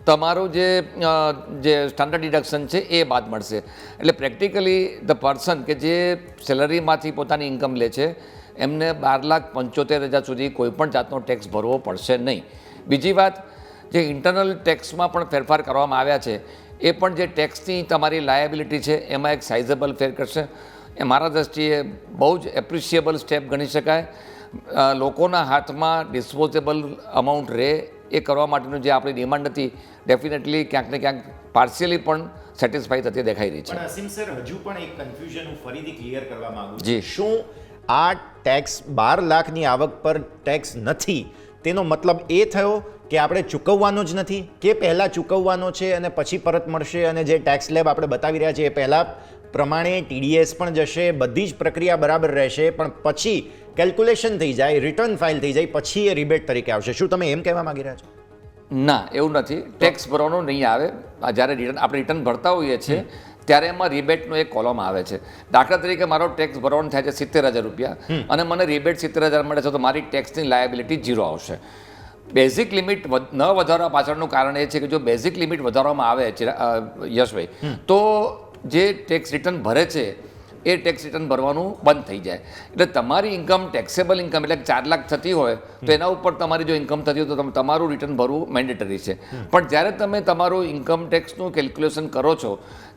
તમારું જે સ્ટાન્ડર્ડ ડિડક્શન છે એ બાદ મળશે। એટલે પ્રેક્ટિકલી ધ પર્સન કે જે સેલરીમાંથી પોતાની ઇન્કમ લે છે એમને 12,75,000 સુધી કોઈપણ જાતનો ટેક્સ ભરવો પડશે નહીં। બીજી વાત, જે ઇન્ટરનલ ટેક્સમાં પણ ફેરફાર કરવામાં આવ્યા છે એ પણ જે ટેક્સની તમારી લાયબિલિટી છે એમાં એક સાઇઝેબલ ફેર કરશે. એ મારા દૃષ્ટિએ બહુ જ એપ્રિશિએબલ સ્ટેપ ગણી શકાય. લોકોના હાથમાં ડિસ્પોઝેબલ અમાઉન્ટ રહે એ કરવા માટેનું જે આપણી ડિમાન્ડ હતી ડેફિનેટલી ક્યાંક ને ક્યાંક પાર્શિયલી પણ સેટિસ્ફાઈ થતી દેખાઈ રહી છે. પણ અસીમ સર, હજુ પણ એક કન્ફ્યુઝન હું ફરીથી ક્લિયર કરવા માંગુ છું. જી. શું આ ટેક્સ 12 લાખની આવક પર ટેક્સ નથી તેનો મતલબ એ થયો કે આપણે ચૂકવવાનો જ નથી, કે પહેલાં ચૂકવવાનો છે અને પછી પરત મળશે, અને જે ટેક્સ સ્લેબ આપણે બતાવી રહ્યા છીએ એ પહેલાં પ્રમાણે TDS પણ જશે, બધી જ પ્રક્રિયા બરાબર રહેશે, પણ પછી કેલ્ક્યુલેશન થઈ જાય, રિટર્ન ફાઇલ થઈ જાય, પછી એ રિબેટ તરીકે આવશે? શું તમે એમ કહેવા માંગી રહ્યા છો? ના, એવું નથી. ટેક્સ ભરવાનો નહીં આવે. જ્યારે આપણે રિટર્ન ભરતા હોઈએ છીએ ત્યારે એમાં રિબેટનો એક કોલમ આવે છે. દાખલા તરીકે મારો ટેક્સ ભરવાનો થાય છે 70,000 રૂપિયા અને મને રિબેટ 70,000 મળે છે, તો મારી ટેક્સની લાયબિલિટી 0 આવશે. બેઝિક લિમિટ ન વધારવા પાછળનું કારણ એ છે કે જો બેઝિક લિમિટ વધારવામાં આવે યશભાઈ, તો જે ટેક્સ રિટર્ન ભરે છે એ ટેક્સ રિટર્ન ભરવાનું બંધ થઈ જાય. એટલે તમારી ઇન્કમ ટેક્સેબલ ઇન્કમ એટલે 4 લાખ થતી હોય તો એના ઉપર તમારી જો ઇન્કમ થતી હોય તો તમારું રિટર્ન ભરવું મેન્ડેટરી છે. પણ જ્યારે તમે તમારું ઇન્કમ ટેક્સનું કેલ્ક્યુલેશન કરો છો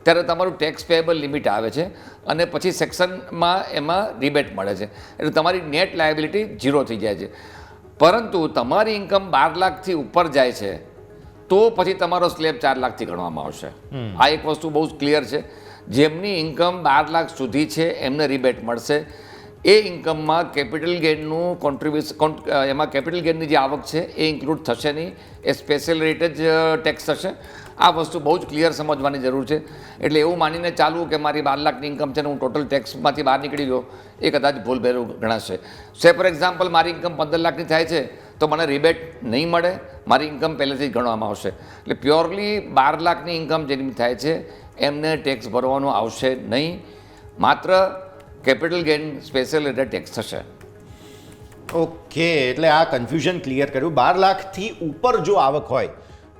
ત્યારે તમારું ટેક્સ પેએબલ લિમિટ આવે છે અને પછી સેક્શનમાં એમાં રિબેટ મળે છે. એટલે તમારી નેટ લાયબિલિટી 0 થઈ જાય છે. પરંતુ તમારી ઇન્કમ 12 લાખથી ઉપર જાય છે તો પછી તમારો સ્લેબ 4 લાખથી ગણવામાં આવશે. આ એક વસ્તુ બહુ જ ક્લિયર છે. જેમની ઇન્કમ 12 લાખ સુધી છે એમને રિબેટ મળશે. એ ઇન્કમમાં કેપિટલ ગેઇનનું કોન્ટ્રીબ્યુશન, એમાં કેપિટલ ગેઇનની જે આવક છે એ ઇન્ક્લુડ થશે નહીં, એ સ્પેશિયલ રેટ જ ટેક્સ થશે. આ વસ્તુ બહુ જ ક્લિયર સમજવાની જરૂર છે. એટલે એવું માનીને ચાલવું કે મારી 12 લાખની ઇન્કમ છે ને હું ટોટલ ટેક્સમાંથી બહાર નીકળી ગયો, એ કદાચ ભૂલભેરું ગણાશે. સે ફોર એક્ઝામ્પલ, મારી ઇન્કમ 15 લાખની થાય છે તો મને રિબેટ નહીં મળે, મારી ઇન્કમ પહેલેથી જ ગણવામાં આવશે. એટલે પ્યોરલી 12 લાખની ઇન્કમ જેની થાય છે એમને ટેક્સ ભરવાનો આવશે નહીં, માત્ર capital gain special rate tax થશે. ઓકે, એટલે આ કન્ફ્યુઝન ક્લિયર કર્યું. 12 લાખથી ઉપર જો આવક હોય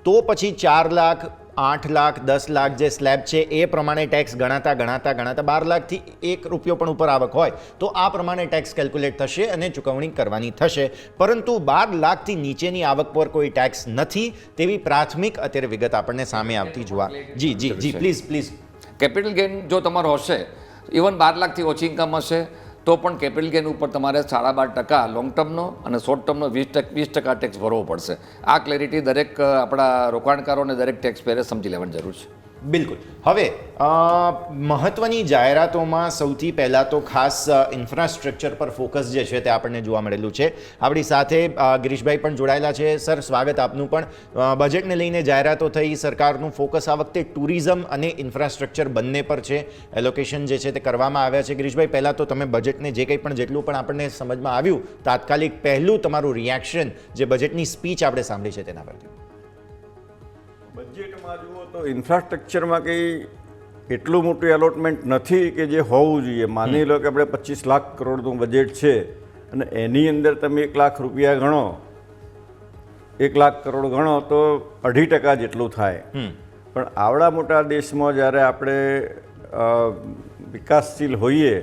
તો પછી 4 લાખ, 8 લાખ, 10 લાખ જે સ્લેબ છે એ પ્રમાણે ટેક્સ ગણાતા 12 લાખથી 1 રૂપિયો પણ ઉપર આવક હોય તો આ પ્રમાણે ટેક્સ કેલ્ક્યુલેટ થશે અને ચૂકવણી કરવાની થશે. પરંતુ 12 લાખથી નીચેની આવક પર કોઈ ટેક્સ નથી તેવી પ્રાથમિક અત્યારે વિગત આપણને સામે આવતી જોવા. જી પ્લીઝ. કેપિટલ ગેઇન જો તમારો હશે, ઇવન 12 લાખથી ઓછી ઇન્કમ હશે તો પણ કેપિટલ ગેઇન ઉપર તમારે 12.5% લોંગ ટર્મનો અને શોર્ટ ટર્મનો 20% ટેક્સ ભરવો પડશે. આ ક્લેરિટી દરેક આપણા રોકાણકારો અને દરેક ટેક્સ પેયરે સમજી લેવાની જરૂર છે. બિલકુલ. હવે મહત્વની જાહેરાતોમાં સૌથી પહેલાં તો ખાસ ઇન્ફ્રાસ્ટ્રક્ચર પર ફોકસ જે છે તે આપણને જોવા મળેલું છે. આપણી સાથે ગિરીશભાઈ પણ જોડાયેલા છે. સર, સ્વાગત આપનું પણ. બજેટને લઈને જાહેરાતો થઈ, સરકારનું ફોકસ આ વખતે ટુરિઝમ અને ઇન્ફ્રાસ્ટ્રક્ચર બંને પર છે. એલોકેશન જે છે તે કરવામાં આવ્યા છે. ગિરીશભાઈ, પહેલાં તો તમે બજેટને જે કંઈ પણ જેટલું પણ આપણને સમજમાં આવ્યું, તાત્કાલિક પહેલું તમારું રિએક્શન જે બજેટની સ્પીચ આપણે સાંભળી છે તેના પરથી. બજેટમાં જુઓ તો ઇન્ફ્રાસ્ટ્રક્ચરમાં કંઈ એટલું મોટું એલોટમેન્ટ નથી કે જે હોવું જોઈએ. માની લો કે આપણે 25 લાખ કરોડનું બજેટ છે અને એની અંદર તમે 1 લાખ રૂપિયા ગણો, 1 લાખ કરોડ ગણો તો 2.5% જેટલું થાય. પણ આવડા મોટા દેશમાં જ્યારે આપણે વિકાસશીલ હોઈએ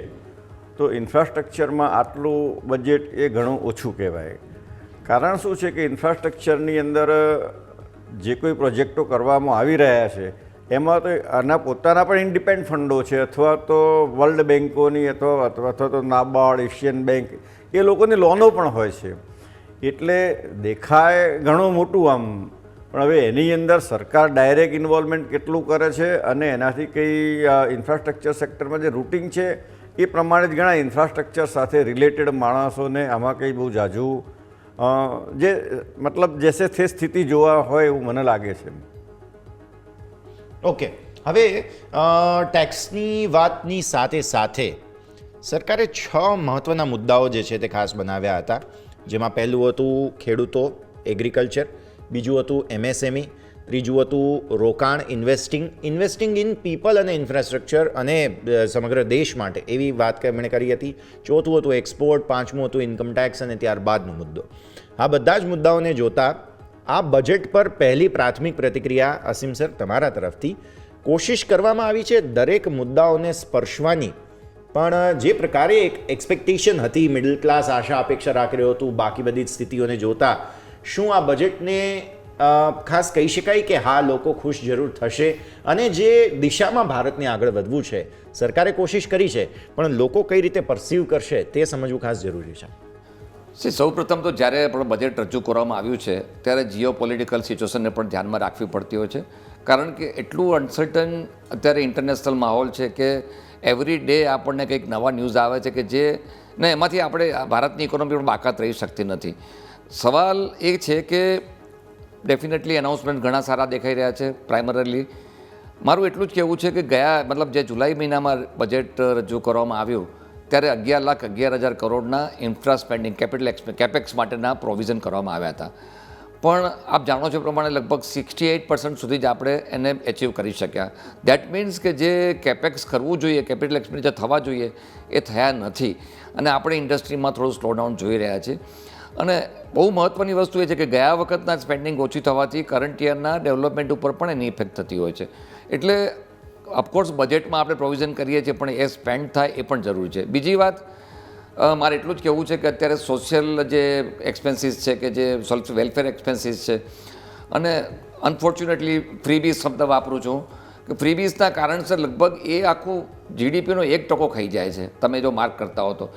તો ઇન્ફ્રાસ્ટ્રક્ચરમાં આટલું બજેટ એ ઘણું ઓછું કહેવાય. કારણ શું છે કે ઇન્ફ્રાસ્ટ્રક્ચરની અંદર જે કોઈ પ્રોજેક્ટો કરવામાં આવી રહ્યા છે એમાં તો આના પોતાના પણ ઇન્ડિપેન્ડન્ટ ફંડો છે, અથવા તો વર્લ્ડ બેન્કોની અથવા તો નાબાર્ડ, એશિયન બેંક, એ લોકોની લોનો પણ હોય છે. એટલે દેખાય ઘણું મોટું આમ, પણ હવે એની અંદર સરકાર ડાયરેક્ટ ઇન્વોલ્વમેન્ટ કેટલું કરે છે અને એનાથી કંઈ ઇન્ફ્રાસ્ટ્રક્ચર સેક્ટરમાં જે રૂટિંગ છે એ પ્રમાણે જ ઘણા ઇન્ફ્રાસ્ટ્રક્ચર સાથે રિલેટેડ માણસોને આમાં કંઈ બહુ ઝાઝું જે મતલબ જેસે તે સ્થિતિ જોવા હોય એવું મને લાગે છે. ઓકે, હવે ટેક્સની વાતની સાથે સાથે સરકારે 6 મહત્વના મુદ્દાઓ જે છે તે ખાસ બનાવ્યા હતા, જેમાં પહેલું હતું ખેડૂતો, એગ્રીકલ્ચર, બીજું હતું MSME, ત્રીજું હતું રોકાણ, ઇન્વેસ્ટિંગ ઇન પીપલ અને ઇન્ફ્રાસ્ટ્રક્ચર અને સમગ્ર દેશ માટે એવી વાત એમણે કરી હતી. ચોથું હતું એક્સપોર્ટ, પાંચમું હતું ઇન્કમટેક્સ અને ત્યારબાદનો મુદ્દો. આ બધા જ મુદ્દાઓને જોતા આ બજેટ પર પહેલી પ્રાથમિક પ્રતિક્રિયા અસીમ સર તમારા તરફથી. કોશિશ કરવામાં આવી છે દરેક મુદ્દાઓને સ્પર્શવાની, પણ જે પ્રકારે એક એક્સપેક્ટેશન હતી, મિડલ ક્લાસ આશા અપેક્ષા રાખી રહ્યો હતું, બાકી બધી સ્થિતિઓને જોતા શું આ બજેટને ખાસ કહી શકાય કે હા લોકો ખુશ જરૂર થશે અને જે દિશામાં ભારતને આગળ વધવું છે સરકારે કોશિશ કરી છે પણ લોકો કઈ રીતે પરસીવ કરશે તે સમજવું ખાસ જરૂરી છે. સૌપ્રથમ તો જ્યારે પણ બજેટ રજૂ કરવામાં આવ્યું છે ત્યારે જીઓ પોલિટિકલ સિચ્યુએશનને પણ ધ્યાનમાં રાખવી પડતી હોય છે કારણ કે એટલું અનસર્ટન અત્યારે ઇન્ટરનેશનલ માહોલ છે કે એવરી ડે આપણને કંઈક નવા ન્યૂઝ આવે છે કે જે ને એમાંથી આપણે ભારતની ઇકોનોમી પણ બાકાત રહી શકતી નથી. સવાલ એ છે કે ડેફિનેટલી એનાઉન્સમેન્ટ ઘણા સારા દેખાઈ રહ્યા છે. પ્રાઇમરલી મારું એટલું જ કહેવું છે કે ગયા મતલબ જે જુલાઈ મહિનામાં બજેટ રજૂ કરવામાં આવ્યું ત્યારે 11,11,000 કરોડના ઇન્ફ્રા સ્પેન્ડિંગ કેપેક્સ માટેના પ્રોવિઝન કરવામાં આવ્યા હતા. પણ આપ જાણો છો પ્રમાણે લગભગ 68% સુધી જ આપણે એને એચીવ કરી શક્યા. દેટ મીન્સ કે જે કેપેક્સ કરવું જોઈએ, કેપિટલ એક્સપેન્ડિચર થવા જોઈએ એ થયા નથી અને આપણે ઇન્ડસ્ટ્રીમાં થોડું સ્લોડાઉન જોઈ રહ્યા છીએ. અને બહુ મહત્ત્વની વસ્તુ એ છે કે ગયા વખતના સ્પેન્ડિંગ ઓછી થવાથી કરંટ યરના ડેવલપમેન્ટ ઉપર પણ એની ઇફેક્ટ થતી હોય છે. એટલે ઓફકોર્સ બજેટમાં આપણે પ્રોવિઝન કરીએ છીએ પણ એ સ્પેન્ડ થાય એ પણ જરૂરી છે. બીજી વાત મારે એટલું જ કહેવું છે કે અત્યારે સોશિયલ જે એક્સપેન્સીસ છે કે જે વેલફેર એક્સપેન્સીસ છે અને અનફોર્ચ્યુનેટલી ફ્રીબીઝ શબ્દ વાપરું છું કે ફ્રીબીઝના કારણસર લગભગ એ આખું જીડીપીનો 1% ખાઈ જાય છે તમે જો માર્ક કરતા હો તો.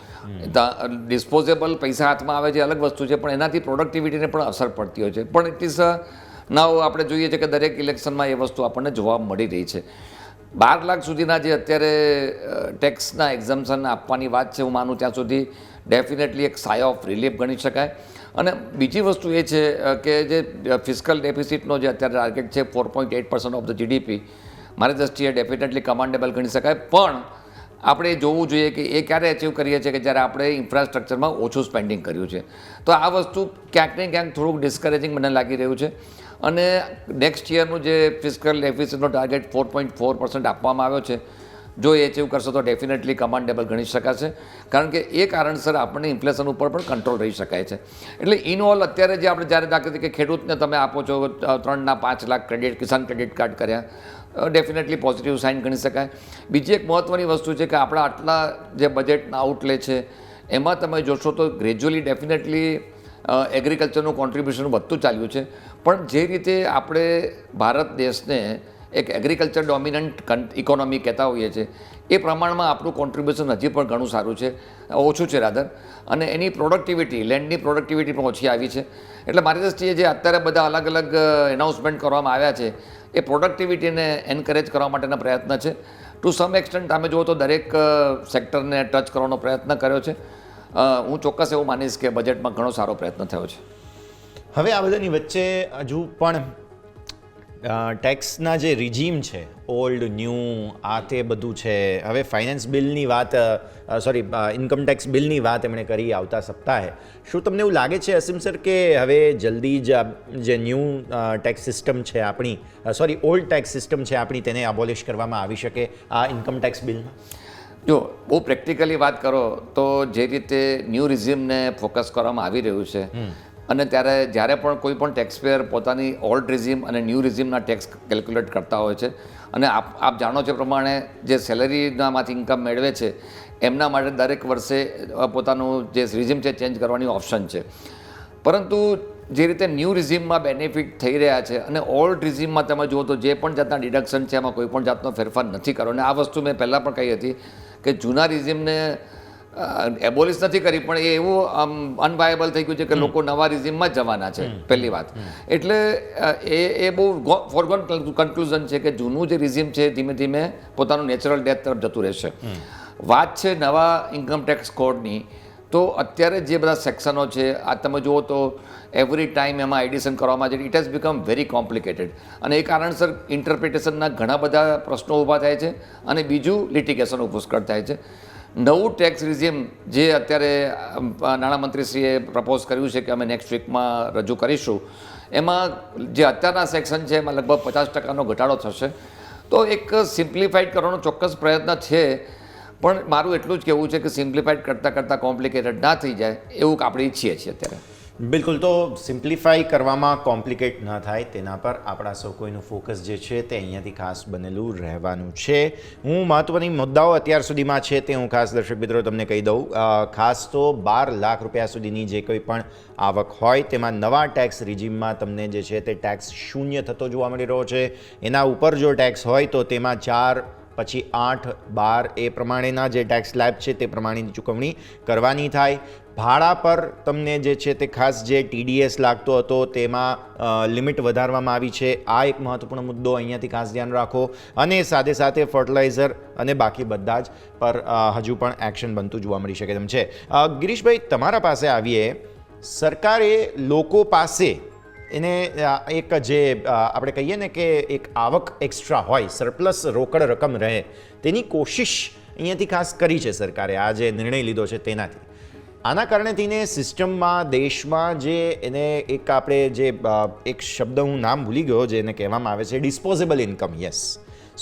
ડિસ્પોઝેબલ પૈસા હાથમાં આવે છે અલગ વસ્તુ છે પણ એનાથી પ્રોડક્ટિવિટીને પણ અસર પડતી હોય છે. પણ ઇટ ઇઝ નાવ આપણે જોઈએ છે કે દરેક ઇલેક્શનમાં એ વસ્તુ આપણને જોવા મળી રહી છે. 12 લાખ સુધીના જે અત્યારે ટેક્સના એક્ઝમ્પશન આપવાની વાત છે હું માનું ત્યાં સુધી ડેફિનેટલી એક સાય ઓફ રિલીફ ગણી શકાય. અને બીજી વસ્તુ એ છે કે જે ફિસ્કલ ડેફિસિટનો જે અત્યારે ટાર્ગેટ છે 4.8% ઓફ ધ જીડીપી મારી દ્રષ્ટિએ ડેફિનેટલી કમાન્ડેબલ ગણી શકાય. પણ આપણે જોવું જોઈએ કે એ ક્યારે અચીવ કરીએ છીએ કે જ્યારે આપણે ઇન્ફ્રાસ્ટ્રક્ચરમાં ઓછું સ્પેન્ડિંગ કર્યું છે. તો આ વસ્તુ ક્યાંક ને ક્યાંક થોડુંક ડિસ્કરેજિંગ મને લાગી રહ્યું છે. અને નેક્સ્ટ યરનું જે ફિસ્કલ ડેફિસિટનો ટાર્ગેટ 4.4% આપવામાં આવ્યો છે જો એ અચીવ કરશો તો ડેફિનેટલી કમાન્ડેબલ ગણી શકાશે કારણ કે એ કારણસર આપણને ઇન્ફ્લેશન ઉપર પણ કંટ્રોલ રહી શકાય છે. એટલે ઇન ઓલ અત્યારે જે આપણે જ્યારે દાખલા તરીકે ખેડૂતને તમે આપો છો 3 ના 5 લાખ ક્રેડિટ કિસાન ક્રેડિટ કાર્ડ કર્યા ડેફિનેટલી પોઝિટિવ સાઇન ગણી શકાય. બીજી એક મહત્ત્વની વસ્તુ છે કે આપણા આટલા જે બજેટના આઉટલે છે એમાં તમે જોશો તો ગ્રેજ્યુઅલી ડેફિનેટલી એગ્રીકલ્ચરનું કોન્ટ્રીબ્યુશન વધતું ચાલ્યું છે. પણ જે રીતે આપણે ભારત દેશને એક એગ્રીકલ્ચર ડોમિનન્ટ ઇકોનોમી કહેતા હોઈએ છીએ એ પ્રમાણમાં આપણું કોન્ટ્રીબ્યુશન હજી પણ ઘણું સારું છે, ઓછું છે રાધર. અને એની પ્રોડક્ટિવિટી લેન્ડની પ્રોડક્ટિવિટી પણ ઓછી આવી છે. એટલે મારી દ્રષ્ટિએ જે અત્યારે બધા અલગ અલગ એનાઉન્સમેન્ટ કરવામાં આવ્યા છે એ પ્રોડક્ટિવિટીને એન્કરેજ કરવા માટેના પ્રયત્ન છે. ટુ સમ એક્સટેન્ટ તમે જુઓ તો દરેક સેક્ટરને ટચ કરવાનો પ્રયત્ન કર્યો છે. હું ચોક્કસ એવું માનીશ કે બજેટમાં ઘણો સારો પ્રયત્ન થયો છે. હવે આ બધાની વચ્ચે હજુ પણ ટેક્સના જે રિજીમ છે ઓલ્ડ ન્યૂ આ તે બધું છે. હવે ફાઇનાન્સ બિલની વાત ઇન્કમ ટેક્સ બિલની વાત એમણે કરી આવતા સપ્તાહે. શું તમને એવું લાગે છે અસીમ સર કે હવે જલ્દી જ જે ન્યૂ ટેક્સ સિસ્ટમ છે આપણી ઓલ્ડ ટેક્સ સિસ્ટમ છે આપણી તેને અબોલિશ કરવામાં આવી શકે આ ઇન્કમ ટેક્સ બિલમાં? જો બહુ પ્રેક્ટિકલી વાત કરો તો જે રીતે ન્યૂ રિઝીમને ફોકસ કરવામાં આવી રહ્યું છે અને જ્યારે પણ કોઈ પણ ટેક્સપેયર પોતાની ઓલ્ડ રિઝીમ અને ન્યૂ રિઝીમના ટેક્સ કેલ્ક્યુલેટ કરતા હોય છે અને આપ જાણો છો પ્રમાણે જે સેલરીનામાંથી ઇન્કમ મેળવે છે એમના માટે દરેક વર્ષે પોતાનું જે રિઝીમ છે ચેન્જ કરવાની ઓપ્શન છે. પરંતુ જે રીતે ન્યૂ રિઝીમમાં બેનિફિટ થઈ રહ્યા છે અને ઓલ્ડ રિઝીમમાં તમે જુઓ તો જે પણ જાતના ડિડક્શન છે એમાં કોઈ પણ જાતનો ફેરફાર નથી કર્યો. અને આ વસ્તુ મેં પહેલાં પણ કહી હતી કે જૂના રિઝીમને એબોલિશ નથી કરી પણ એ એવું અનવાયેબલ થઈ ગયું છે કે લોકો નવા રિઝીમમાં જ જવાના છે પહેલી વાત. એટલે એ બહુ ફોરગોન કન્ક્લુઝન છે કે જૂનું જે રિઝીમ છે ધીમે ધીમે પોતાનું નેચરલ ડેથ તરફ જતું રહેશે. વાત છે નવા ઇન્કમ ટેક્સ કોડની તો અત્યારે જે બધા સેક્શનો છે આ તમે જુઓ તો એવરી ટાઈમ એમાં એડિશન કરવામાં છે. It has become very complicated અને એ કારણસર ઇન્ટરપ્રિટેશનના ઘણા બધા પ્રશ્નો ઊભા થાય છે અને બીજું લિટિગેશનનું પુષ્કળ થાય છે. નવું ટેક્સ રિઝીમ જે અત્યારે નાણામંત્રીશ્રીએ પ્રપોઝ કર્યું છે કે અમે નેક્સ્ટ વીકમાં રજૂ કરીશું એમાં જે અત્યારના સેક્શન છે એમાં લગભગ 50% ઘટાડો થશે. તો એક સિમ્પ્લિફાઈડ કરવાનો ચોક્કસ પ્રયત્ન છે પણ મારું એટલું જ કહેવું છે કે સિમ્પ્લિફાઈડ કરતાં કોમ્પ્લિકેટેડ ના થઈ જાય એવું આપણે ઈચ્છીએ છીએ અત્યારે. બિલકુલ, તો સિમ્પ્લિફાઈ કરવામાં કોમ્પ્લિકેટ ન થાય તેના પર આપણા સૌ કોઈનું ફોકસ જે છે તે અહીંયાથી ખાસ બનેલું રહેવાનું છે. હું મહત્ત્વની મુદ્દાઓ અત્યાર સુધીમાં છે તે હું ખાસ દર્શક મિત્રો તમને કહી દઉં. ખાસ તો 12 લાખ રૂપિયા સુધીની જે કોઈ પણ આવક હોય તેમાં નવા ટેક્સ રિજીમમાં તમને જે છે તે ટેક્સ શૂન્ય થતો જોવા મળી રહ્યો છે. એના ઉપર જો ટેક્સ હોય તો તેમાં 4, પછી 8, 12 એ પ્રમાણેના જે ટેક્સ સ્લેબ છે તે પ્રમાણેની ચૂકવણી કરવાની થાય. ભાડા પર તમને જે છે તે ખાસ જે TDS લાગતો હતો તેમાં લિમિટ વધારવામાં આવી છે. આ એક મહત્વપૂર્ણ મુદ્દો અહીંયાથી ખાસ ધ્યાન રાખો. અને સાથે સાથે ફર્ટિલાઇઝર અને બાકી બધા જ પર હજુ પણ એક્શન બનતું જોવા મળી શકે તેમ છે. ગિરીશભાઈ, તમારા પાસે આવીએ. સરકારે લોકો પાસે એને એક જે આપણે કહીએ ને કે એક આવક એક્સ્ટ્રા હોય, સરપ્લસ રોકડ રકમ રહે, તેની કોશિશ અહીંયાથી ખાસ કરી છે સરકારે. આ જે નિર્ણય લીધો છે તેનાથી આના કારણે થઈને સિસ્ટમમાં, દેશમાં જે એને એક આપણે જે એક શબ્દ હું નામ ભૂલી ગયો જેને કહેવામાં આવે છે ડિસ્પોઝેબલ ઇન્કમ. યસ,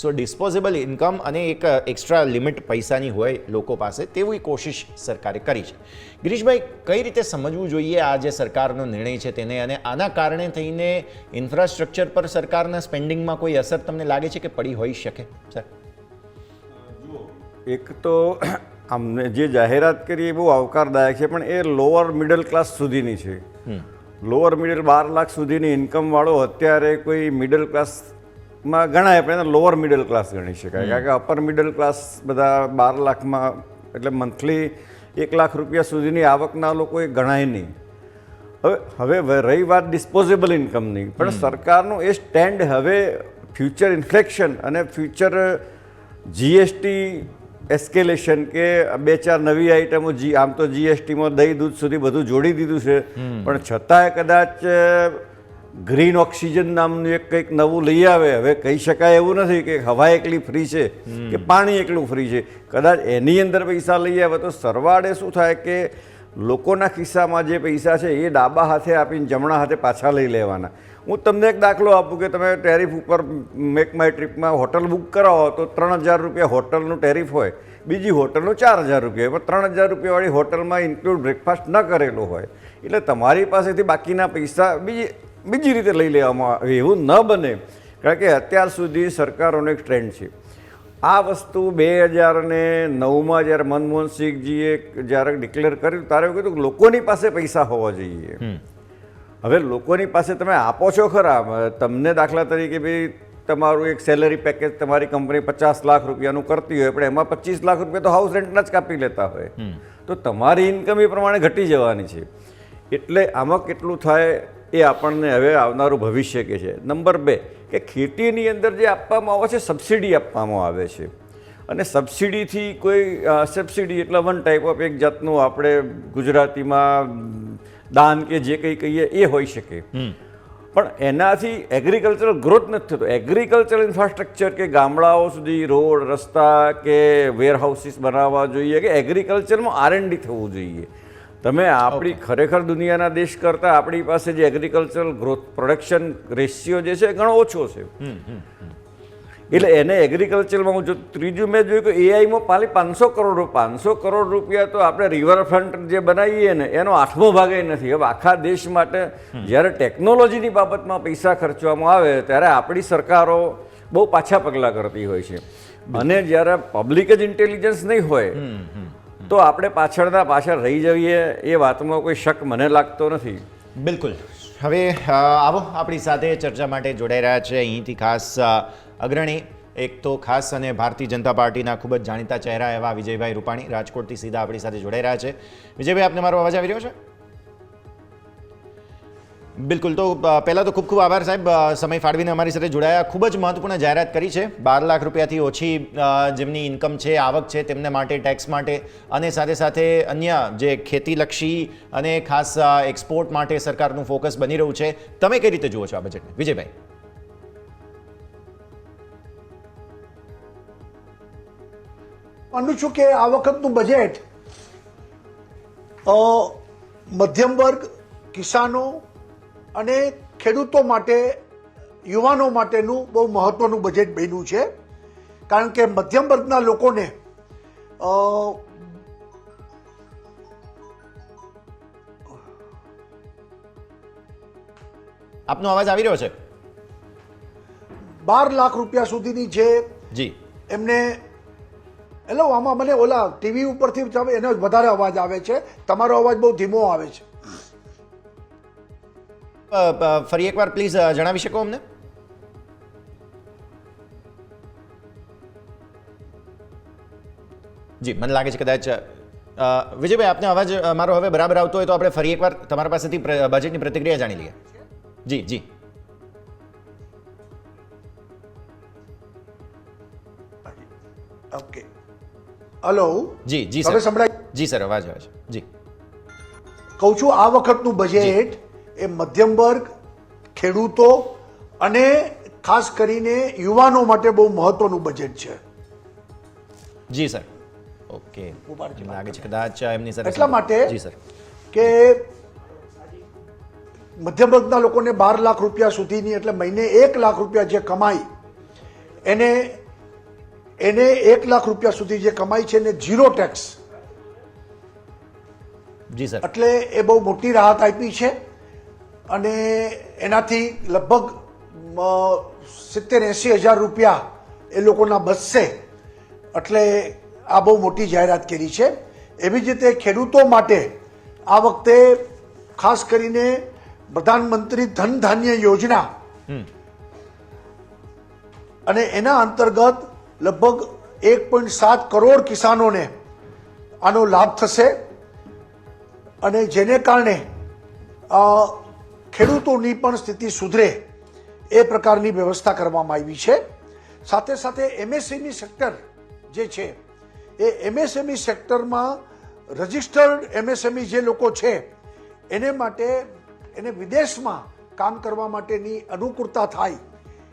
સો ડિસ્પોઝેબલ ઇન્કમ અને એક એક્સ્ટ્રા લિમિટ પૈસાની હોય લોકો પાસે, તેવી કોશિશ સરકારે કરી છે. ગિરીશભાઈ, કઈ રીતે સમજવું જોઈએ આ જે સરકારનો નિર્ણય છે તેને, અને આના કારણે થઈને ઇન્ફ્રાસ્ટ્રક્ચર પર સરકારના સ્પેન્ડિંગમાં કોઈ અસર તમને લાગે છે કે પડી હોઈ શકે? સર, એક તો અમને જે જાહેરાત કરી એ બહુ આવકારદાયક છે, પણ એ લોઅર મિડલ ક્લાસ સુધીની છે. લોઅર મિડલ 12 લાખ સુધીની ઇન્કમવાળો અત્યારે કોઈ મિડલ ક્લાસમાં ગણાય, પણ એને લોઅર મિડલ ક્લાસ ગણી શકાય. કારણ કે અપર મિડલ ક્લાસ બધા 12 લાખમાં એટલે મંથલી 1 લાખ રૂપિયા સુધીની આવકના લોકો એ ગણાય નહીં. હવે રહી વાત ડિસ્પોઝેબલ ઇન્કમની, પણ સરકારનું એ સ્ટેન્ડ હવે ફ્યુચર ઇન્ફ્લેક્શન અને ફ્યુચર GST એસ્કેલેશન કે 2-4 નવી આઇટમો, આમ તો GSTમાં દહીં દૂધ સુધી બધું જોડી દીધું છે, પણ છતાંય કદાચ ગ્રીન ઓક્સિજન નામનું એક કંઈક નવું લઈ આવે. હવે કહી શકાય એવું નથી કે હવા એકલી ફ્રી છે કે પાણી એકલું ફ્રી છે. કદાચ એની અંદર પૈસા લઈ આવે તો સરવાળે શું થાય કે લોકોના ખિસ્સામાં જે પૈસા છે એ ડાબા હાથે આપીને જમણા હાથે પાછા લઈ લેવાના. હું તમને એક દાખલો આપું કે તમે ટેરિફ ઉપર મેક માય ટ્રીપમાં હોટલ બુક કરાવો તો 3000 રૂપિયા હોટલનું ટેરિફ હોય, બીજી હોટલનું 4000 રૂપિયા હોય, પણ 3000 રૂપિયાવાળી હોટલમાં ઇન્ક્લુડ બ્રેકફાસ્ટ ન કરેલો હોય, એટલે તમારી પાસેથી બાકીના પૈસા બીજી રીતે લઈ લેવામાં આવે. એવું ન બને, કારણ કે અત્યાર સુધી સરકારોનો એક ટ્રેન્ડ છે. આ વસ્તુ 2009માં જ્યારે મનમોહન સિંહજીએ જ્યારે ડિક્લેર કર્યું ત્યારે એવું કીધું કે લોકોની પાસે પૈસા હોવા જોઈએ. હવે લોકોની પાસે તમે આપો છો ખરા, તમને દાખલા તરીકે ભાઈ તમારું એક સેલરી પેકેજ તમારી કંપની 50 લાખ રૂપિયાનું કરતી હોય, પણ એમાં 25 લાખ રૂપિયા તો હાઉસ રેન્ટના જ કાપી લેતા હોય, તો તમારી ઇન્કમ એ પ્રમાણે ઘટી જવાની છે. એટલે આમાં કેટલું થાય એ આપણને હવે આવનારું ભવિષ્ય કે છે. નંબર 2 કે ખેતીની અંદર જે આપવામાં આવે છે સબસિડી આપવામાં આવે છે, અને સબસિડીથી કોઈ સબસિડી એટલે વન ટાઈપ ઓફ એક જાતનું આપણે ગુજરાતીમાં દાન કે જે કંઈ કહીએ એ હોઈ શકે, પણ એનાથી એગ્રીકલ્ચરલ ગ્રોથ નથી થતો. એગ્રીકલ્ચરલ ઇન્ફ્રાસ્ટ્રક્ચર કે ગામડાઓ સુધી રોડ, રસ્તા કે વેરહાઉસીસ બનાવવા જોઈએ, કે એગ્રીકલ્ચરમાં R&D થવું જોઈએ. તમે આપણી ખરેખર દુનિયાના દેશ કરતાં આપણી પાસે જે એગ્રીકલ્ચરલ ગ્રોથ પ્રોડક્શન રેશિયો જે છે ઘણો ઓછો છે. એટલે એને એગ્રીકલ્ચરમાં હું જો ત્રીજું મેં જોયું કે AIમાં પાલી 500 કરોડ રૂપિયા તો આપણે રિવરફ્રન્ટ જે બનાવીએ ને એનો 8મો ભાગ નથી. હવે આખા દેશ માટે જ્યારે ટેકનોલોજીની બાબતમાં પૈસા ખર્ચવામાં આવે ત્યારે આપણી સરકારો બહુ પાછા પગલાં કરતી હોય છે, અને જ્યારે પબ્લિક જ ઇન્ટેલિજન્સ નહીં હોય તો આપણે પાછળ રહી જઈએ એ વાતમાં કોઈ શક મને લાગતો નથી. બિલકુલ. હવે આવો આપણી સાથે ચર્ચા માટે જોડાઈ રહ્યા છે અહીંથી ખાસ અગ્રણી, એક તો ખાસ અને ભારતીય જનતા પાર્ટીના ખૂબ જ જાણીતા ચહેરા એવા વિજયભાઈ રૂપાણી રાજકોટથી સીધા આપણી સાથે જોડાઈ રહ્યા છે. વિજયભાઈ, આપને મારો અવાજ આવી રહ્યો છે? બિલકુલ. તો પહેલાં તો ખૂબ ખૂબ આભાર સાહેબ, સમય ફાળવીને અમારી સાથે જોડાયા. ખૂબ જ મહત્વપૂર્ણ જાહેરાત કરી છે. 12 લાખ રૂપિયાથી ઓછી જેમની ઇન્કમ છે, આવક છે, તેમને માટે ટેક્સ માટે, અને સાથે સાથે અન્ય જે ખેતીલક્ષી અને ખાસ એક્સપોર્ટ માટે સરકારનું ફોકસ બની રહ્યું છે. તમે કઈ રીતે જુઓ છો આ બજેટને, વિજયભાઈ? માનું છું કે આ વખતનું બજેટ મધ્યમ વર્ગ, કિસાનો અને ખેડૂતો માટે, યુવાનો માટેનું બહુ મહત્વનું બજેટ બન્યું છે. કારણ કે મધ્યમ વર્ગના લોકોને આપનો અવાજ આવી રહ્યો છે? 12 લાખ રૂપિયા સુધીની જે જી એમને એટલે આમાં મને ઓલા ટીવી ઉપરથી એનો વધારે અવાજ આવે છે, તમારો અવાજ બહુ ધીમો આવે છે. ફરી એકવાર પ્લીઝ જણાવી શકો અમને? જી, મને લાગે છે કદાચ વિજયભાઈ આપને અવાજ મારો હવે બરાબર આવતો હોય તો આપણે ફરી એકવાર તમારા પાસેથી બજેટની પ્રતિક્રિયા જાણી લઈએ. જી જી ઓકે. હલો, જી જી હવે સર. સંભળાય? જી સર, અવાજ આવે છે. જી કહું છું, આ વખતનું બજેટ એ મધ્યમ વર્ગ, ખેડૂતો અને ખાસ કરીને યુવાનો માટે બહુ મહત્વનું બજેટ છે. જી સર. ઓકે, લાગે છે કદાચ એમની સર એટલા માટે જી સર કે મધ્યમ વર્ગના લોકોને 12 લાખ રૂપિયા સુધીની એટલે મહિને 1 લાખ રૂપિયા જે કમાય એને 1 લાખ રૂપિયા સુધી જે કમાય છે એને 0 ટેક્સ. જી સર. એટલે એ બહુ મોટી રાહત આપી છે અને એનાથી લગભગ 70-80 હજાર રૂપિયા એ લોકોના બચશે. એટલે આ બહુ મોટી જાહેરાત કરી છે. એવી જ રીતે ખેડૂતો માટે આ વખતે ખાસ કરીને પ્રધાનમંત્રી ધન ધાન્ય યોજના અને એના અંતર્ગત લગભગ 1.7 કરોડ કિસાનોને આનો લાભ થશે અને જેને કારણે ખેડૂતોની પણ સ્થિતિ સુધરે એ પ્રકારની વ્યવસ્થા કરવામાં આવી છે. સાથે સાથે એમએસએમઈ સેક્ટર જે છે એ એમએસએમઈ સેક્ટરમાં રજિસ્ટર્ડ એમએસએમઈ જે લોકો છે એને માટે એને વિદેશમાં કામ કરવા માટેની અનુકૂળતા થાય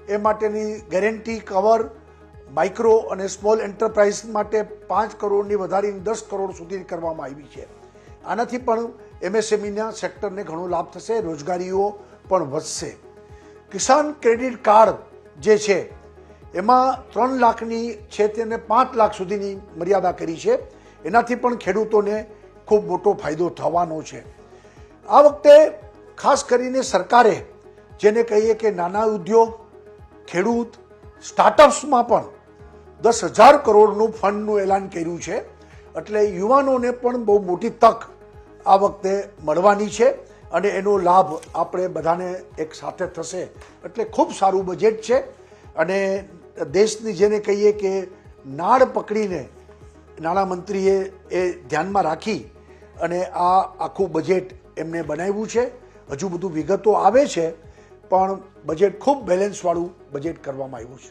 એ માટેની ગેરંટી કવર માઇક્રો અને સ્મોલ એન્ટરપ્રાઇઝ માટે 5 કરોડની વધારીને 10 કરોડ સુધી કરવામાં આવી છે. આનાથી પણ એમએસએમઈના સેક્ટરને ઘણો લાભ થશે, રોજગારીઓ પણ વધશે. કિસાન ક્રેડિટ કાર્ડ જે છે એમાં 3 લાખની છે તેને 5 લાખ સુધીની મર્યાદા કરી છે. એનાથી પણ ખેડૂતોને ખૂબ મોટો ફાયદો થવાનો છે. આ વખતે ખાસ કરીને સરકારે જેને કહીએ કે નાના ઉદ્યોગ, ખેડૂત, સ્ટાર્ટઅપ્સમાં પણ 10,000 કરોડનું ફંડનું એલાન કર્યું છે. એટલે યુવાનોને પણ બહુ મોટી તક આ વખતે મળવાની છે અને એનો લાભ આપણે બધાને એક સાથે થશે. એટલે ખૂબ સારું બજેટ છે અને દેશની જેને કહીએ કે નાળ પકડીને નાણામંત્રીએ એ ધ્યાનમાં રાખી અને આ આખું બજેટ એમને બનાવ્યું છે. હજુ બધું વિગતો આવે છે પણ બજેટ ખૂબ બેલેન્સવાળું બજેટ કરવામાં આવ્યું છે.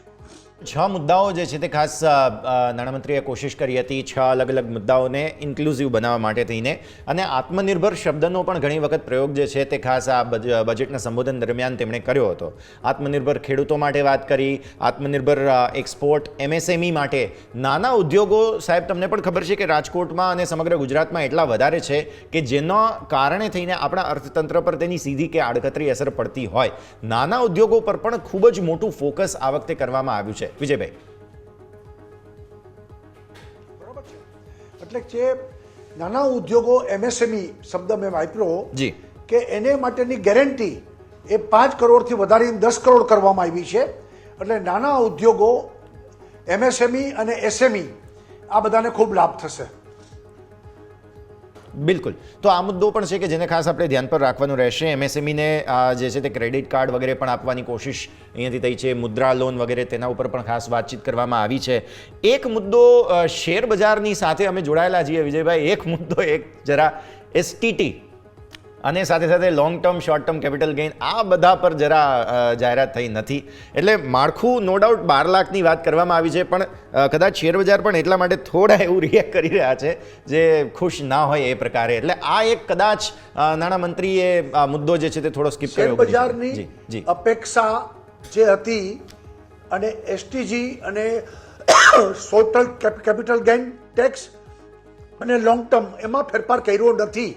6 મુદ્દાઓ જે છે તે ખાસ નાણામંત્રીએ કોશિશ કરી હતી 6 અલગ અલગ મુદ્દાઓને ઇન્ક્લુઝિવ બનાવવા માટે થઈને અને આત્મનિર્ભર શબ્દનો પણ ઘણી વખત પ્રયોગ જે છે તે ખાસ આ બજેટના સંબોધન દરમિયાન તેમણે કર્યો હતો. આત્મનિર્ભર ખેડૂતો માટે વાત કરી, આત્મનિર્ભર એક્સપોર્ટ, એમએસએમઈ માટે નાના ઉદ્યોગો. સાહેબ, તમને પણ ખબર છે કે રાજકોટમાં અને સમગ્ર ગુજરાતમાં એટલા વધારે છે કે જેના કારણે થઈને આપણા અર્થતંત્ર પર તેની સીધી કે આડકતરી અસર પડતી હોય. નાના ઉદ્યોગો પર પણ ખૂબ જ મોટું ફોકસ આ વખતે કરવામાં આવ્યું છે. વિજયભાઈ, બરાબર છે. એટલે જે નાના ઉદ્યોગો એમએસએમઈ શબ્દ મેં વાપર્યો જી કે એને માટેની ગેરંટી એ 5 કરોડથી વધારીને 10 કરોડ કરવામાં આવી છે. એટલે નાના ઉદ્યોગો, એમએસએમઈ અને એસએમઈ આ બધાને ખૂબ લાભ થશે. બિલકુલ. તો આ મુદ્દો પણ છે કે જેને ખાસ આપણે ધ્યાન પર રાખવાનું રહેશે. એમએસએમઈને જે છે તે ક્રેડિટ કાર્ડ વગેરે પણ આપવાની કોશિશ અહીંયાથી થઈ છે, મુદ્રા લોન વગેરે તેના ઉપર પણ ખાસ વાતચીત કરવામાં આવી છે. એક મુદ્દો શેર બજારની સાથે અમે જોડાયેલા છીએ વિજયભાઈ. એક મુદ્દો જરા એસટીટી અને સાથે સાથે long term, short term capital gain આ બધા પર જરા જાહેરાત થઈ નથી. એટલે માળખું નો ડાઉટ 12 લાખની વાત કરવામાં આવી છે પણ કદાચ શેરબજાર પણ એટલા માટે થોડા એવું રિએક્ટ કરી રહ્યા છે જે ખુશ ના હોય એ પ્રકારે. એટલે આ એક કદાચ નાણામંત્રીએ આ મુદ્દો જે છે તે થોડો સ્કીપ કર્યો. શેરબજારની અપેક્ષા જે હતી અને એસટીજી અને ટોટલ કેપિટલ ગેઇન ટેક્સ અને લોંગ ટર્મ એમાં ફેરફાર કર્યો નથી.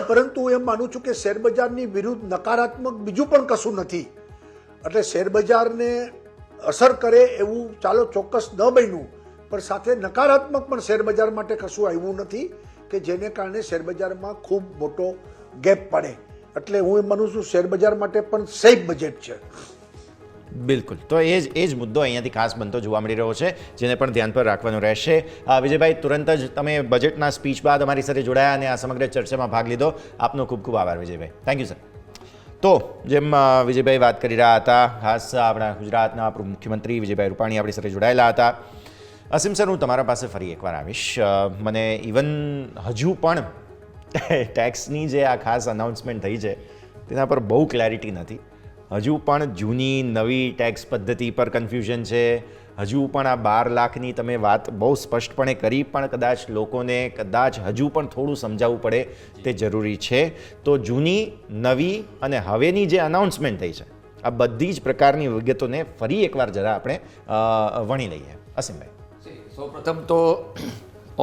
પરંતુ એમ માનું છું કે શેરબજારની વિરુદ્ધ નકારાત્મક બીજું પણ કશું નથી. એટલે શેરબજારને અસર કરે એવું ચાલો ચોક્કસ ન બન્યું પણ સાથે નકારાત્મક પણ શેરબજાર માટે કશું આવ્યું નથી કે જેને કારણે શેરબજારમાં ખૂબ મોટો ગેપ પડે. એટલે હું એમ માનું છું શેર બજાર માટે પણ સેફ બજેટ છે. બિલકુલ, તો એ જ મુદ્દો અહીંયાથી ખાસ બનતો જોવા મળી રહ્યો છે, જેને પણ ધ્યાન પર રાખવાનું રહેશે. વિજયભાઈ, તુરંત જ તમે બજેટના સ્પીચ બાદ અમારી સાથે જોડાયા અને આ સમગ્ર ચર્ચામાં ભાગ લીધો. આપનો ખૂબ ખૂબ આભાર વિજયભાઈ. Thank you sir. તો જેમ વિજયભાઈ વાત કરી રહ્યા હતા, ખાસ આપણા ગુજરાતના મુખ્યમંત્રી વિજયભાઈ રૂપાણી આપણી સાથે જોડાયેલા હતા. અસીમ સર, હું તમારા પાસે ફરી એકવાર આવીશ. મને ઇવન હજુ પણ ટેક્સની જે આ ખાસ અનાઉન્સમેન્ટ થઈ છે તેના પર બહુ ક્લેરિટી નથી. હજુ પણ જૂની નવી ટેક્સ પદ્ધતિ પર કન્ફ્યુઝન છે. હજુ પણ આ 12 લાખની તમે વાત બહુ સ્પષ્ટપણે કરી, પણ કદાચ લોકોને હજુ પણ થોડું સમજાવવું પડે તે જરૂરી છે. તો જૂની, નવી અને હવેની જે અનાઉન્સમેન્ટ થઈ છે, આ બધી જ પ્રકારની વિગતોને ફરી એકવાર જરા આપણે વણી લઈએ. અસીમભાઈ, સૌપ્રથમ તો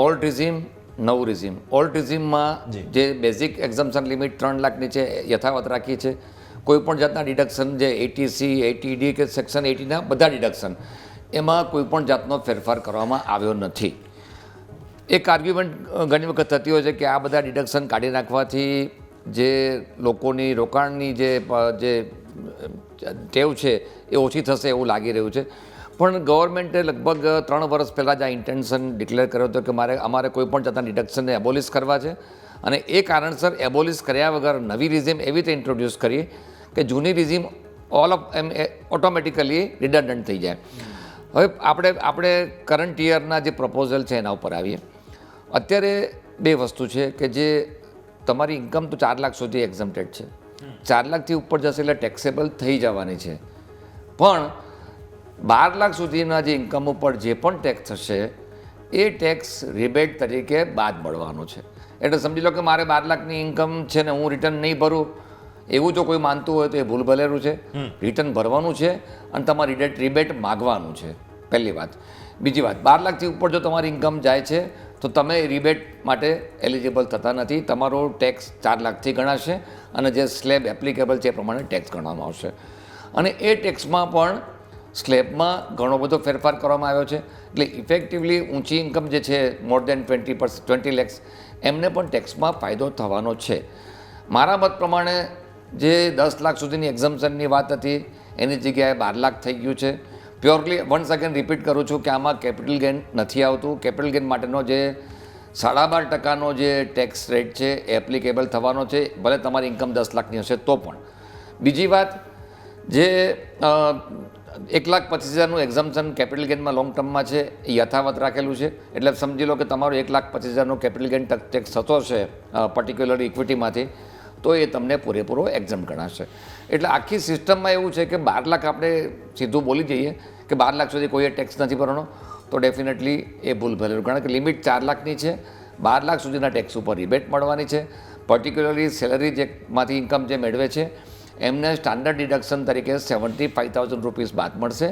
ઓલ્ડ રિઝીમ, નવું રિઝીમ. ઓલ્ડ રિઝીમમાં જે બેઝિક એક્ઝમ્પશન લિમિટ 3 લાખની છે યથાવત રાખી છે. કોઈ પણ જાતના ડિડક્શન જે 80C, 80D કે સેક્શન 80ના બધા ડિડક્શન, એમાં કોઈ પણ જાતનો ફેરફાર કરવામાં આવ્યો નથી. એક આર્ગ્યુમેન્ટ ઘણી વખત થતી હોય છે કે આ બધા ડિડક્શન કાઢી નાખવાથી જે લોકોની રોકાણની જે ટેવ છે એ ઓછી થશે એવું લાગી રહ્યું છે. પણ ગવર્મેન્ટે લગભગ 3 વર્ષ પહેલાં જ આ ઇન્ટેન્શન ડિક્લેર કર્યો હતો કે અમારે કોઈ પણ જાતના ડિડક્શનને એબોલિશ કરવા છે, અને એ કારણસર એબોલિશ કર્યા વગર નવી રિઝીમ એવી રીતે ઇન્ટ્રોડ્યુસ કરીએ કે જૂની રિઝીમ ઓટોમેટિકલી રિડન્ડન્ટ થઈ જાય. હવે આપણે કરંટ યરના જે પ્રપોઝલ છે એના ઉપર આવીએ. અત્યારે 2 વસ્તુ છે કે જે તમારી ઇન્કમ તો 4 લાખ સુધી એક્ઝમ્પ્ટેડ છે. 4 લાખથી ઉપર જશે એટલે ટેક્સેબલ થઈ જવાની છે. પણ 12 લાખ સુધીના જે ઇન્કમ ઉપર જે પણ ટેક્સ થશે એ ટેક્સ રિબેટ તરીકે બાદ મળવાનો છે. એટલે સમજી લો કે મારે 12 લાખની ઇન્કમ છે ને હું રિટર્ન નહીં ભરું એવું જો કોઈ માનતું હોય તો એ ભૂલ ભલેરું છે. રિટર્ન ભરવાનું છે અને તમારે રિબેટ માગવાનું છે, પહેલી વાત. બીજી વાત, 12 લાખથી ઉપર જો તમારી ઇન્કમ જાય છે તો તમે રિબેટ માટે એલિજિબલ થતા નથી. તમારો ટેક્સ 4 લાખથી ગણાશે અને જે સ્લેબ એપ્લિકેબલ છે એ પ્રમાણે ટેક્સ ગણવામાં આવશે. અને એ ટેક્સમાં પણ સ્લેબમાં ઘણો બધો ફેરફાર કરવામાં આવ્યો છે. એટલે ઇફેક્ટિવલી ઊંચી ઇન્કમ જે છે મોર દેન 20 lakhs એમને પણ ટેક્સમાં ફાયદો થવાનો છે. મારા મત પ્રમાણે જે 10 લાખ સુધીની એક્ઝમ્પશનની વાત હતી એની જગ્યાએ 12 લાખ થઈ ગયું છે. પ્યોરલી વન્સ અગેન રિપીટ કરું છું કે આમાં કેપિટલ ગેઇન નથી આવતું. કેપિટલ ગેઇન માટેનો જે 12.5% જે ટેક્સ રેટ છે એ એપ્લિકેબલ થવાનો છે, ભલે તમારી ઇન્કમ 10 લાખની હશે તો પણ. બીજી વાત, જે 1,25,000નું એક્ઝમ્પશન કેપિટલ ગેઇનમાં લોંગ ટર્મમાં છે એ યથાવત રાખેલું છે. એટલે સમજી લો કે તમારો 1,25,000નો કેપિટલ ગેઇન ટેક્સ થતો છે પર્ટિક્યુલર ઇક્વિટીમાંથી, તો એ તમને પૂરેપૂરો એક્ઝમ્પ ગણાશે. એટલે આખી સિસ્ટમમાં એવું છે કે 12 લાખ આપણે સીધું બોલી જઈએ કે 12 લાખ સુધી કોઈએ ટેક્સ નથી ભરવાનો તો ડેફિનેટલી એ ભૂલ ભરેલું. કારણ કે લિમિટ 4 લાખની છે. 12 લાખ સુધીના ટેક્સ ઉપર રિબેટ મળવાની છે. પર્ટિક્યુલરલી સેલરી જેમાંથી ઇન્કમ જે મેળવે છે એમને સ્ટાન્ડર્ડ ડિડક્શન તરીકે 75,000 રૂપીસ બાદ મળશે.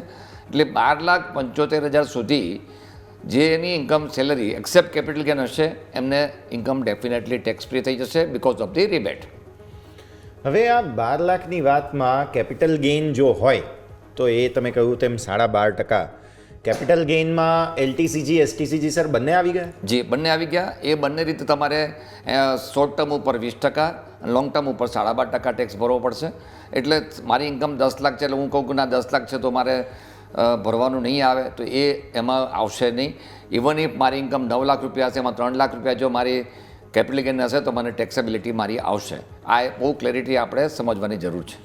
એટલે 12,75,000 સુધી જે એની income salary except capital gain હશે એમને ઇન્કમ ડેફિનેટલી ટેક્સ ફ્રી થઈ જશે બિકોઝ ઓફ ધી રિબેટ. હવે આ 12 લાખની વાતમાં કેપિટલ ગેઇન જો હોય તો એ તમે કહ્યું તેમ 12.5%. કેપિટલ ગેઇનમાં એલટીસીજી, એસટીસીજી સર બંને આવી ગયા? જી, બંને આવી ગયા. એ બંને રીતે તમારે શોર્ટ ટર્મ ઉપર 20% અને લોંગ ટર્મ ઉપર 12.5% ટેક્સ ભરવો પડશે. એટલે મારી ઇન્કમ 10 લાખ છે એટલે હું કહું કે ના 10 લાખ છે તો મારે ભરવાનું નહીં આવે તો એ એમાં આવશે નહીં. ઇવન ઇફ મારી ઇન્કમ 9 લાખ રૂપિયા હશે, એમાં 3 લાખ રૂપિયા જો મારી કેપિટલ ગેઇન હશે તો મને ટેક્સેબિલિટી મારી આવશે. આ બહુ ક્લેરિટી આપણે સમજવાની જરૂર છે.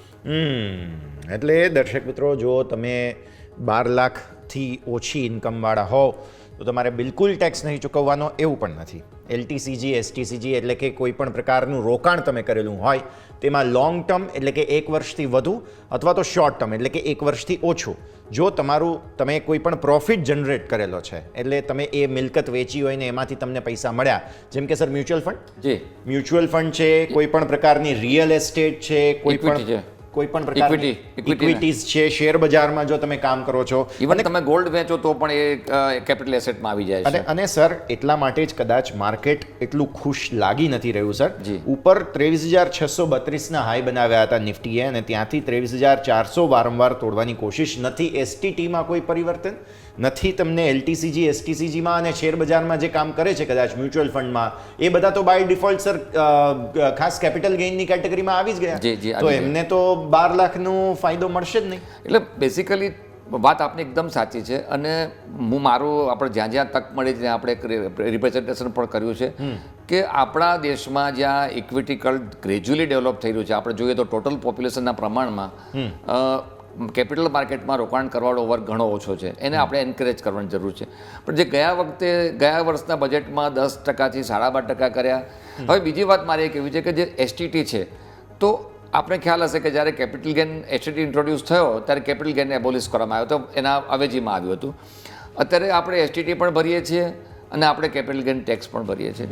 એટલે દર્શક મિત્રો, જો તમે 12 લાખથી ઓછી ઇન્કમવાળા હોવ તો તમારે બિલકુલ ટેક્સ નહીં ચૂકવવાનો એવું પણ નથી. એલટીસીજી, એસટીસીજી એટલે કે કોઈ પણ પ્રકારનું રોકાણ તમે કરેલું હોય તેમાં લોંગ ટર્મ એટલે કે 1 વર્ષથી વધુ અથવા તો શોર્ટ ટર્મ એટલે કે 1 વર્ષથી ઓછું, જો તમે કોઈ પણ પ્રોફિટ જનરેટ કરેલો છે એટલે તમે એ મિલકત વેચી હોય ને એમાંથી તમને પૈસા મળ્યા, જેમ કે સર મ્યુચ્યુઅલ ફંડ, જી, મ્યુચ્યુઅલ ફંડ છે, કોઈ પણ પ્રકારની રિયલ એસ્ટેટ છે, કોઈ પણ કોઈ પણ પ્રકારની ઇક્વિટીઝ છે, શેર બજારમાં જો તમે કામ કરો છો, ઇવન તમે ગોલ્ડ વેચો તો પણ એ કેપિટલ એસેટમાં આવી જાય છે. અને સર એટલા માટે જ કદાચ માર્કેટ એટલું ખુશ લાગી નથી રહ્યું સર. ઉપર 23,632ના હાઈ બનાવ્યા હતા નિફ્ટીએ અને ત્યાંથી 23,400 વારંવાર તોડવાની કોશિશ. નથી એસટીટીમાં કોઈ પરિવર્તન, નથી તમને એલટીસીજી એસટીસીજીમાં અને શેર બજારમાં જે કામ કરે છે કદાચ મ્યુચ્યુઅલ ફંડમાં, એ બધા તો બાય ડિફોલ્ટ સર ખાસ કેપિટલ ગેઇનની કેટેગરીમાં આવી જ ગયા. તો એમને તો 12 લાખનો ફાયદો મળશે જ નહીં. એટલે બેસિકલી વાત આપની એકદમ સાચી છે અને હું મારું આપણે જ્યાં જ્યાં તક મળી ત્યાં આપણે રિપ્રેઝન્ટેશન પણ કર્યું છે કે આપણા દેશમાં જ્યાં ઇક્વિટી કલ્ટ ગ્રેજ્યુઅલી ડેવલપ થઈ રહ્યું છે, આપણે જોઈએ તો ટોટલ પોપ્યુલેશનના પ્રમાણમાં કેપિટલ માર્કેટમાં રોકાણ કરવાવાળો વર્ગ ઘણો ઓછો છે, એને આપણે એન્કરેજ કરવાની જરૂર છે. પણ જે ગયા વર્ષના બજેટમાં 10%થી 12.5% કર્યા. હવે બીજી વાત મારે એ કહેવી છે કે જે એસટીટી છે, તો આપણે ખ્યાલ હશે કે જ્યારે કેપિટલ ગેન એસટીટી ઇન્ટ્રોડ્યુસ થયો ત્યારે કેપિટલ ગેનને એબોલિશ કરવામાં આવ્યો તો એના અવેજીમાં આવ્યું હતું. અત્યારે આપણે એસટીટી પણ ભરીએ છીએ અને આપણે કેપિટલ ગેન ટેક્સ પણ ભરીએ છીએ.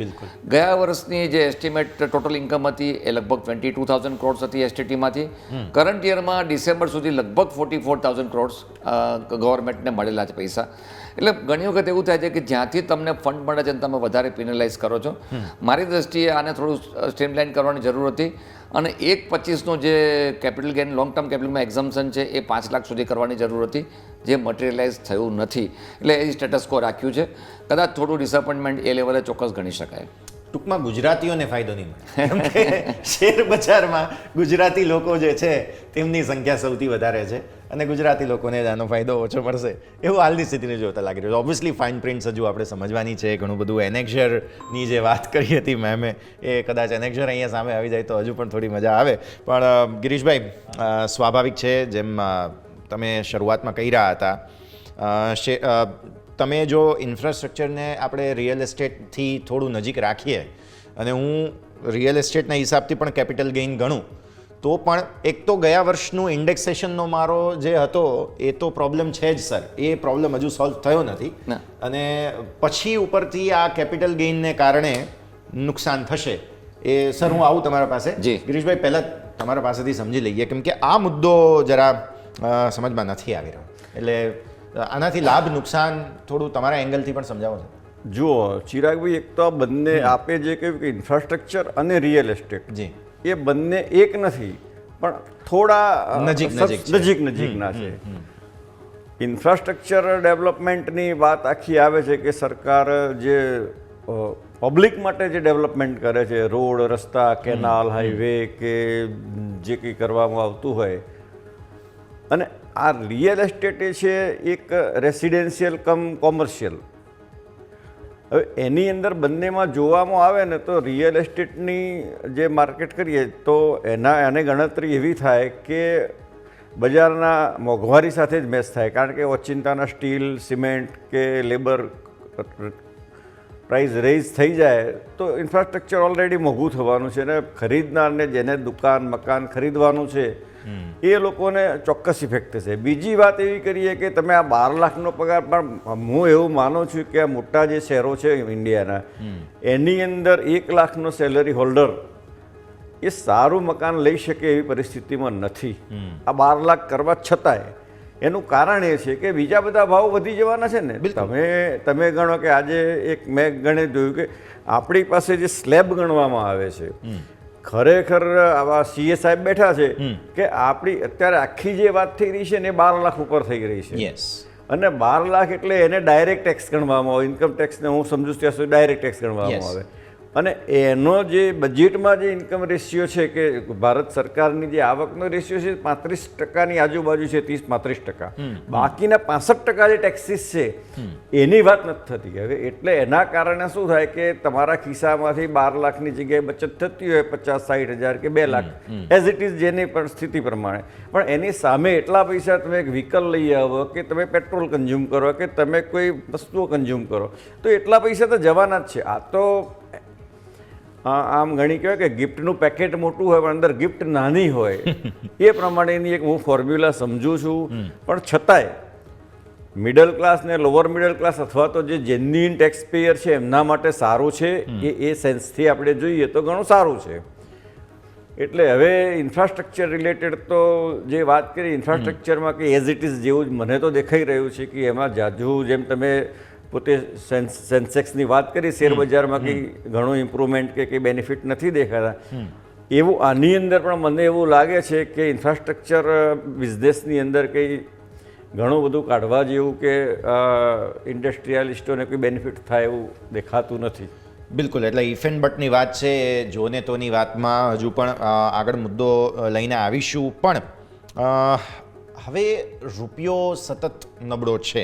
ગયા વર્ષની જે એસ્ટિમેટ ટોટલ ઇન્કમ હતી એ લગભગ 22,000 કરોડ હતી એસટીટીમાંથી. કરંટ યરમાં ડિસેમ્બર સુધી લગભગ 44,000 કરોડ ગવર્મેન્ટને મળેલા છે પૈસા. એટલે ઘણી વખત એવું થાય છે કે જ્યાંથી તમને ફંડ મળે છે તમે વધારે પેનલાઇઝ કરો છો. મારી દ્રષ્ટિએ આને થોડું સ્ટ્રીમલાઇન કરવાની જરૂર હતી અને 1.25નો જે કેપિટલ ગેન લોંગ ટર્મ કેપિટલમાં એક્ઝમ્પશન છે એ 5 લાખ સુધી કરવાની જરૂર હતી, જે મટીરિયલાઇઝ થયું નથી. એટલે એ સ્ટેટસ કો રાખ્યું છે. કદાચ થોડું ડિસઅપોઇન્ટમેન્ટ એ લેવલે ચોક્કસ ગણી શકાય. ટૂંકમાં ગુજરાતીઓને ફાયદો નહીં મળે, કેમ કે શેર બજારમાં ગુજરાતી લોકો જે છે તેમની સંખ્યા સૌથી વધારે છે અને ગુજરાતી લોકોને આનો ફાયદો ઓછો મળશે એવું હાલની સ્થિતિને જોતા લાગી રહ્યું છે. ઓબ્વિયસલી ફાઇન પ્રિન્ટ્સ હજુ આપણે સમજવાની છે. ઘણું બધું એનેક્ઝરની જે વાત કરી હતી મેમે, એ કદાચ એનેક્ઝર અહીંયા સામે આવી જાય તો હજુ પણ થોડી મજા આવે. પણ ગિરીશભાઈ, સ્વાભાવિક છે જેમ તમે શરૂઆતમાં કહી રહ્યા હતા, તમે જો ઇન્ફ્રાસ્ટ્રક્ચરને આપણે રિયલ એસ્ટેટથી થોડું નજીક રાખીએ અને હું રિયલ એસ્ટેટના હિસાબથી પણ કેપિટલ ગેઇન ગણું તો પણ એક તો ગયા વર્ષનું ઇન્ડેક્સેશનનો મારો જે હતો એ તો પ્રોબ્લેમ છે જ સર, એ પ્રોબ્લેમ હજુ સોલ્વ થયો નથી અને પછી ઉપરથી આ કેપિટલ ગેઇનને કારણે નુકસાન થશે. એ સર હું આવું તમારા પાસે. ગિરીશભાઈ, પહેલાં તમારા પાસેથી સમજી લઈએ કેમ કે આ મુદ્દો જરા સમજમાં નથી આવી રહ્યો, એટલે આનાથી લાભ નુકસાન થોડું તમારા એંગલથી પણ સમજાવો છો. જુઓ ચિરાગભાઈ, એક તો બંને આપે જે કહ્યું કે ઇન્ફ્રાસ્ટ્રક્ચર અને રિયલ એસ્ટેટ, જી, એ બંને એક નથી પણ થોડા નજીકના છે. ઇન્ફ્રાસ્ટ્રક્ચર ડેવલપમેન્ટની વાત આખી આવે છે કે સરકાર જે પબ્લિક માટે જે ડેવલપમેન્ટ કરે છે, રોડ, રસ્તા, કેનાલ, હાઈવે કે જે કંઈ કરવામાં આવતું હોય, અને આ રિયલ એસ્ટેટ છે એક રેસિડેન્શિયલ કમ કોમર્શિયલ. હવે એની અંદર બંનેમાં જોવામાં આવે ને તો રિયલ એસ્ટેટની જે માર્કેટ કરીએ તો એને ગણતરી એવી થાય કે બજારના મોંઘવારી સાથે જ મેચ થાય, કારણ કે ઓચિંતાના સ્ટીલ, સિમેન્ટ કે લેબર પ્રાઇસ રેઝ થઈ જાય તો ઇન્ફ્રાસ્ટ્રક્ચર ઓલરેડી મોંઘું થવાનું છે અને ખરીદનારને જેને દુકાન મકાન ખરીદવાનું છે એ લોકોને ચોક્કસ ઇફેક્ટ થશે. બીજી વાત એવી કરીએ કે તમે આ 12 લાખનો પગાર, પણ હું એવું માનું છું કે આ મોટા જે શહેરો છે ઇન્ડિયાના એની અંદર 1 લાખનો સેલરી હોલ્ડર એ સારું મકાન લઈ શકે એવી પરિસ્થિતિમાં નથી આ 12 લાખ કરવા છતાંય. એનું કારણ એ છે કે બીજા બધા ભાવ વધી જવાના છે ને. તમે ગણો કે આજે એક મેં ગણે જોયું કે આપણી પાસે જે સ્લેબ ગણવામાં આવે છે, ખરેખર આવા સીએ સાહેબ બેઠા છે કે આપણી અત્યારે આખી જે વાત થઈ રહી છે ને એ 12 લાખ ઉપર થઈ રહી છે. અને 12 લાખ એટલે એને ડાયરેક્ટ ટેક્સ ગણવામાં આવે, ઇન્કમ ટેક્સને હું સમજુ ત્યાં સુધી ડાયરેક્ટ ટેક્સ ગણવામાં આવે. અને એનો જે બજેટમાં જે ઇન્કમ રેશિયો છે કે ભારત સરકારની જે આવકનો રેશિયો છે 35%ની આજુબાજુ છે, 30-35%. બાકીના 65% જે ટેક્સીસ છે એની વાત નથી થતી. હવે એટલે એના કારણે શું થાય કે તમારા ખિસ્સામાંથી 12 લાખની જગ્યાએ બચત થતી હોય 50-60 હજાર કે 2 લાખ એઝ ઇટ ઇઝ જેની પણ સ્થિતિ પ્રમાણે, પણ એની સામે એટલા પૈસા તમે એક વ્હીકલ લઈ આવો કે તમે પેટ્રોલ કન્ઝ્યુમ કરો કે તમે કોઈ વસ્તુઓ કન્ઝ્યુમ કરો તો એટલા પૈસા તો જવાના જ છે. આ તો આમ ઘણી કહેવાય કે ગિફ્ટનું પેકેટ મોટું હોય પણ અંદર ગિફ્ટ નાની હોય એ પ્રમાણેની એક હું ફોર્મ્યુલા સમજું છું. પણ છતાંય મિડલ ક્લાસ ને લોઅર મિડલ ક્લાસ અથવા તો જે જેન્યુઇન ટેક્સ પેયર છે એમના માટે સારું છે, એ સેન્સથી આપણે જોઈએ તો ઘણું સારું છે. એટલે હવે ઇન્ફ્રાસ્ટ્રક્ચર રિલેટેડ તો જે વાત કરી ઇન્ફ્રાસ્ટ્રક્ચરમાં કે એઝ ઇટ ઇઝ જેવું જ મને તો દેખાઈ રહ્યું છે કે એમાં જાજુ જેમ તમે પોતે સેન્સેક્સની વાત કરી શેર બજારમાં કંઈ ઘણું ઇમ્પ્રુવમેન્ટ કે કંઈ બેનિફિટ નથી દેખાતા એવું આની અંદર પણ મને એવું લાગે છે કે ઇન્ફ્રાસ્ટ્રક્ચર બિઝનેસની અંદર કંઈ ઘણું બધું કાઢવા જેવું કે ઇન્ડસ્ટ્રીયાલિસ્ટોને કોઈ બેનિફિટ થાય એવું દેખાતું નથી. બિલકુલ, એટલે ઇફ એન્ડ બટની વાત છે, જોને તોની વાતમાં હજુ પણ આગળ મુદ્દો લઈને આવીશું. પણ હવે રૂપિયો સતત નબળો છે.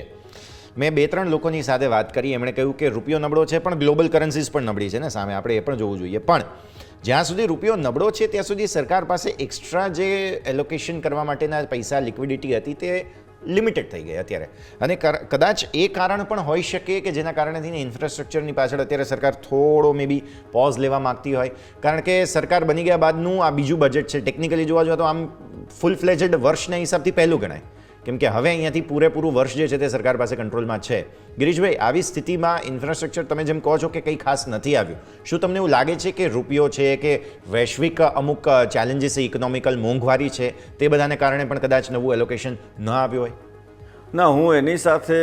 મેં 2-3 લોકોની સાથે વાત કરી, એમણે કહ્યું કે રૂપિયો નબળો છે પણ ગ્લોબલ કરન્સીઝ પણ નબળી છે ને સામે, આપણે એ પણ જોવું જોઈએ. પણ જ્યાં સુધી રૂપિયો નબળો છે ત્યાં સુધી સરકાર પાસે એક્સ્ટ્રા જે એલોકેશન કરવા માટેના પૈસા લિક્વિડિટી હતી તે લિમિટેડ થઈ ગઈ અત્યારે. અને કદાચ એ કારણ પણ હોઈ શકે કે જેના કારણેથી ઇન્ફ્રાસ્ટ્રક્ચરની પાછળ અત્યારે સરકાર થોડો મે બી પોઝ લેવા માગતી હોય. કારણ કે સરકાર બની ગયા બાદનું આ બીજું બજેટ છે. ટેકનિકલી જોવા જોઈએ તો આમ ફૂલ ફ્લેજડ વર્ષના હિસાબથી પહેલું ગણાય, કેમ કે હવે અહીંયાથી પૂરેપૂરું વર્ષ જે છે તે સરકાર પાસે કંટ્રોલમાં છે. ગિરીશભાઈ, આવી સ્થિતિમાં ઇન્ફ્રાસ્ટ્રક્ચર તમે જેમ કહો છો કે કંઈ ખાસ નથી આવ્યું, શું તમને એવું લાગે છે કે રૂપિયો છે કે વૈશ્વિક અમુક ચેલેન્જીસ, ઇકોનોમિકલ મોંઘવારી છે, તે બધાને કારણે પણ કદાચ નવું એલોકેશન ન આવ્યું હોય? ના, હું એની સાથે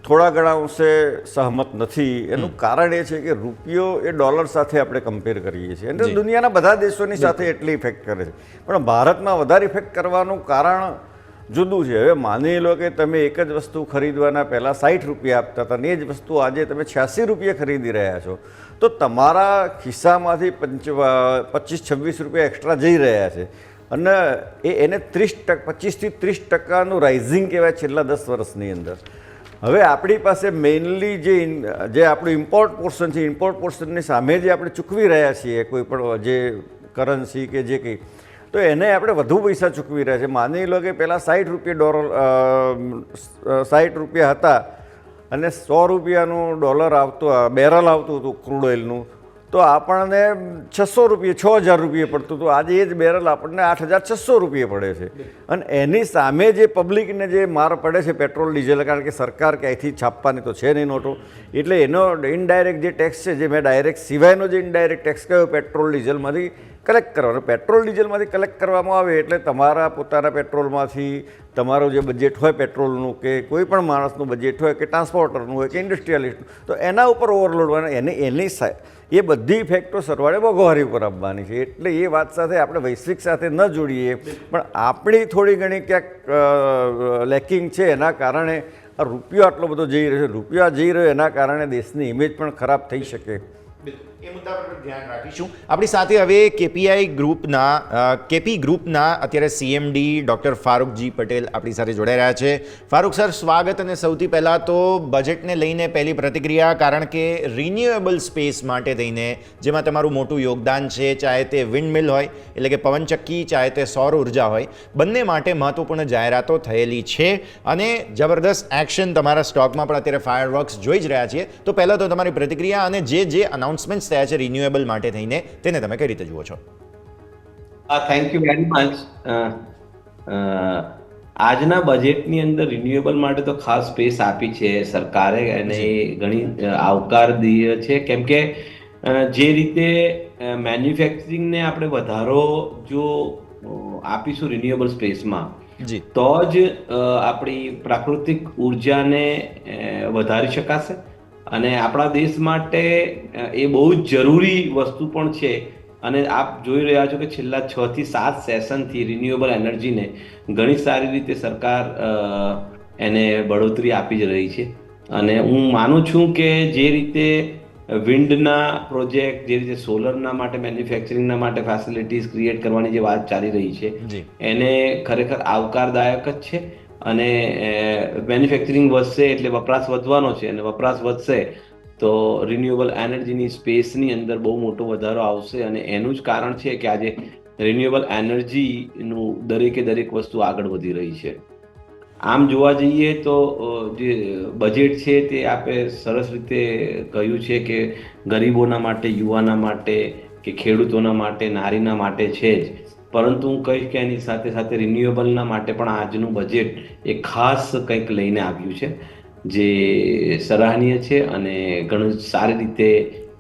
થોડા ઘણા અંશે સહમત નથી. એનું કારણ એ છે કે રૂપિયો એ ડોલર સાથે આપણે કમ્પેર કરીએ છીએ અને દુનિયાના બધા દેશોની સાથે એટલી ઇફેક્ટ કરે છે, પણ ભારતમાં વધારે ઇફેક્ટ કરવાનું કારણ જુદું છે. હવે માની લો કે તમે એક જ વસ્તુ ખરીદવાના પહેલાં 60 રૂપિયા આપતા હતા અને એ જ વસ્તુ આજે તમે 86 રૂપિયા ખરીદી રહ્યા છો, તો તમારા ખિસ્સામાંથી 25-26 રૂપિયા એક્સ્ટ્રા જઈ રહ્યા છે અને એને 25થી 30% રાઇઝિંગ કહેવાય છેલ્લા 10 વર્ષની અંદર. હવે આપણી પાસે મેઇનલી જે આપણું ઇમ્પોર્ટ પોર્શન છે, ઇમ્પોર્ટ પોર્શનની સામે જે આપણે ચૂકવી રહ્યા છીએ કોઈ પણ જે કરન્સી કે જે કંઈ, તો એને આપણે વધુ પૈસા ચૂકવી રહ્યા છે. માની લો કે પહેલાં 60 રૂપિયા હતા અને 100 રૂપિયાનું બેરલ આવતું હતું ક્રૂડ ઓઇલનું, તો આપણને 600 રૂપિયા 6000 રૂપિયા પડતું હતું. આજે એ જ બેરલ આપણને 8600 રૂપિયા પડે છે. અને એની સામે જે પબ્લિકને જે માર પડે છે પેટ્રોલ ડીઝલ, કારણ કે સરકાર ક્યાંયથી છાપવાની તો છે નહીં નોટો, એટલે એનો ઇનડાયરેક્ટ જે ટેક્સ છે, જે મેં ડાયરેક્ટ સિવાયનો જે ઇનડાયરેક્ટ ટેક્સ કયો પેટ્રોલ ડીઝલમાંથી કલેક્ટ કરવાનો. પેટ્રોલ ડીઝલમાંથી કલેક્ટ કરવામાં આવે એટલે તમારા પોતાના પેટ્રોલમાંથી તમારું જે બજેટ હોય પેટ્રોલનું, કે કોઈ પણ માણસનું બજેટ હોય, કે ટ્રાન્સપોર્ટરનું હોય, કે ઇન્ડસ્ટ્રીયલિસ્ટનું, તો એના ઉપર ઓવરલોડ એની એ બધી ઇફેક્ટો સરવાળે મોંઘવારી ઉપર આવવાની છે. એટલે એ વાત સાથે આપણે વૈશ્વિક સાથે ન જોડીએ, પણ આપણી થોડી ઘણી ક્યાંક લેકિંગ છે. એના કારણે આ રૂપિયો આટલો બધો જઈ રહ્યો છે. રૂપિયો જઈ રહ્યો એના કારણે દેશની ઇમેજ પણ ખરાબ થઈ શકે. એ મુદ્દા પર ધ્યાન રાખીશું. આપણી સાથે હવે કેપી ગ્રુપના અત્યારે CMD ડૉક્ટર ફારૂકજી પટેલ આપણી સાથે જોડાઈ રહ્યા છે. ફારૂક સર, સ્વાગત. અને સૌથી પહેલાં તો બજેટને લઈને પહેલી પ્રતિક્રિયા, કારણ કે રિન્યુએબલ સ્પેસ માટે થઈને જેમાં તમારું મોટું યોગદાન છે, ચાહે તે વિન્ડ મિલ હોય એટલે કે પવનચક્કી, ચાહે તે સૌર ઉર્જા હોય, બંને માટે મહત્વપૂર્ણ જાહેરાતો થયેલી છે અને જબરદસ્ત એક્શન તમારા સ્ટોકમાં પણ અત્યારે ફાયરવર્ક્સ જોઈ જ રહ્યા છીએ. તો પહેલાં તો તમારી પ્રતિક્રિયા અને જે અનાઉન્સમેન્ટ્સ થયા છે રિન્યુએબલ માટે થઈને, તેને તમે કઈ રીતે જુઓ છો? Thank you very much. આજના બજેટની અંદર રિન્યુએબલ માટે તો ખાસ સ્પેસ આપી છે સરકારે અને ઘણી આવકારદીય છે, કેમ કે જે રીતે મેન્યુફેક્ચરિંગને આપણે વધારો જો આપીશું રિન્યુએબલ સ્પેસમાં, તો જ આપણી પ્રાકૃતિક ઉર્જાને વધારી શકાશે. અને આપણા દેશ માટે એ બહુ જ જરૂરી વસ્તુ પણ છે. અને આપ જોઈ રહ્યા છો કે છેલ્લા 6 થી 7 સેશનથી રિન્યુએબલ એનર્જીને ઘણી સારી રીતે સરકાર એને બઢોતરી આપી જ રહી છે. અને હું માનું છું કે જે રીતે વિન્ડના પ્રોજેક્ટ, જે રીતે સોલરના માટે મેન્યુફેક્ચરિંગના માટે ફેસિલિટીઝ ક્રિએટ કરવાની જે વાત ચાલી રહી છે, એને ખરેખર આવકારદાયક જ છે. અને મેન્યુફેક્ચરિંગ વધશે એટલે વપરાશ વધવાનો છે, અને વપરાશ વધશે તો રિન્યુએબલ એનર્જીની સ્પેસની અંદર બહુ મોટો વધારો આવશે. અને એનું જ કારણ છે કે આજે રિન્યુએબલ એનર્જીનું દરેક વસ્તુ આગળ વધી રહી છે. આમ જોવા જઈએ તો જે બજેટ છે તે આપે સરસ રીતે કહ્યું છે કે ગરીબોના માટે, યુવાના માટે, કે ખેડૂતોના માટે, નારીના માટે છે જ, પરંતુ હું કહીશ કે એની સાથે સાથે રિન્યુએબલના માટે પણ આજનું બજેટ એ ખાસ કંઈક લઈને આવ્યું છે, જે સરાહનીય છે અને ઘણું સારી રીતે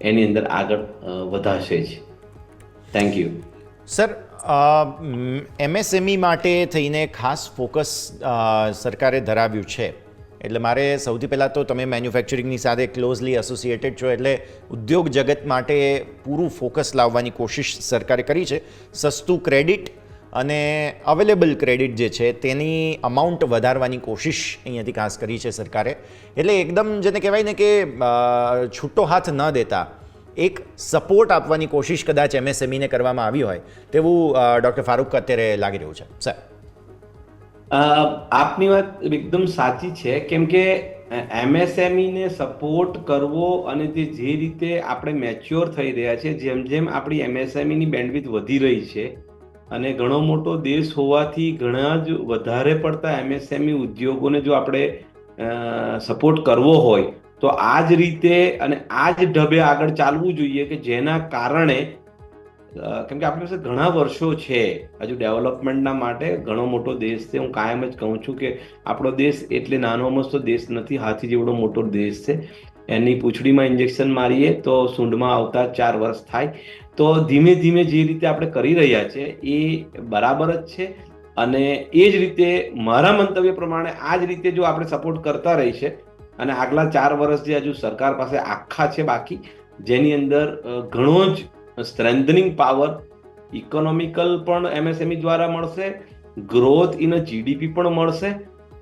એની અંદર આગળ વધારશે જ. Thank you. સર, એમએસએમઈ માટે થઈને ખાસ ફોકસ સરકારે ધરાવ્યું છે, એટલે મારે સૌથી પહેલાં તો તમે મેન્યુફેક્ચરિંગની સાથે ક્લોઝલી એસોસિએટેડ છો, એટલે ઉદ્યોગ જગત માટે પૂરું ફોકસ લાવવાની કોશિશ સરકારે કરી છે. સસ્તું ક્રેડિટ અને અવેલેબલ ક્રેડિટ જે છે તેની અમાઉન્ટ વધારવાની કોશિશ અહીંયાથી ખાસ કરી છે સરકારે. એટલે એકદમ જેને કહેવાય ને કે છૂટો હાથ ન દેતા એક સપોર્ટ આપવાની કોશિશ કદાચ એમએસએમઈને કરવામાં આવી હોય તેવું ડૉક્ટર ફારૂક અત્યારે લાગી રહ્યું છે. સર, આપની વાત એકદમ સાચી છે, કેમ કે એમએસએમઈને સપોર્ટ કરવો અને જે રીતે આપણે મેચ્યોર થઈ રહ્યા છે, જેમ જેમ આપણી એમએસએમઈની બેન્ડવિડ્થ વધી રહી છે અને ઘણો મોટો દેશ હોવાથી ઘણા જ વધારે પડતા એમએસએમઈ ઉદ્યોગોને જો આપણે સપોર્ટ કરવો હોય તો આ જ રીતે અને આ જ ઢબે આગળ ચાલવું જોઈએ, કે જેના કારણે કેમ કે આપણી પાસે ઘણા વર્ષો છે હજુ ડેવલપમેન્ટના માટે. ઘણો મોટો દેશ છે. હું કાયમ જ કહું છું કે આપણો દેશ એટલે નાનો મસ્તો દેશ નથી, હાથી જેવડો મોટો દેશ છે. એની પૂંછડીમાં ઇન્જેક્શન મારીએ તો સૂંઢમાં આવતા 4 વર્ષ થાય. તો ધીમે ધીમે જે રીતે આપણે કરી રહ્યા છે એ બરાબર જ છે. અને એ જ રીતે મારા મંતવ્ય પ્રમાણે આ જ રીતે જો આપણે સપોર્ટ કરતા રહીશે અને આગલા 4 વર્ષ જે હજુ સરકાર પાસે આખા છે બાકી, જેની અંદર ઘણો જ સ્ટ્રેન્થનિંગ પાવર ઇકોનોમિકલ પણ એમએસએમઈ દ્વારા મળશે, ગ્રોથ ઇન જીડીપી પણ મળશે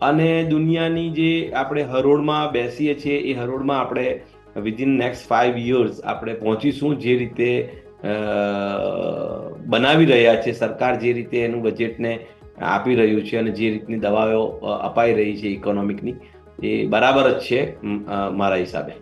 અને દુનિયાની જે આપણે હરોળમાં બેસીએ છીએ એ હરોળમાં આપણે વિધિન નેક્સ્ટ 5 years આપણે પહોંચીશું. જે રીતે બનાવી રહ્યા છે સરકાર, જે રીતે એનું બજેટને આપી રહ્યું છે અને જે રીતની દવાઓ અપાઈ રહી છે ઇકોનોમિકની, એ બરાબર જ છે મારા હિસાબે.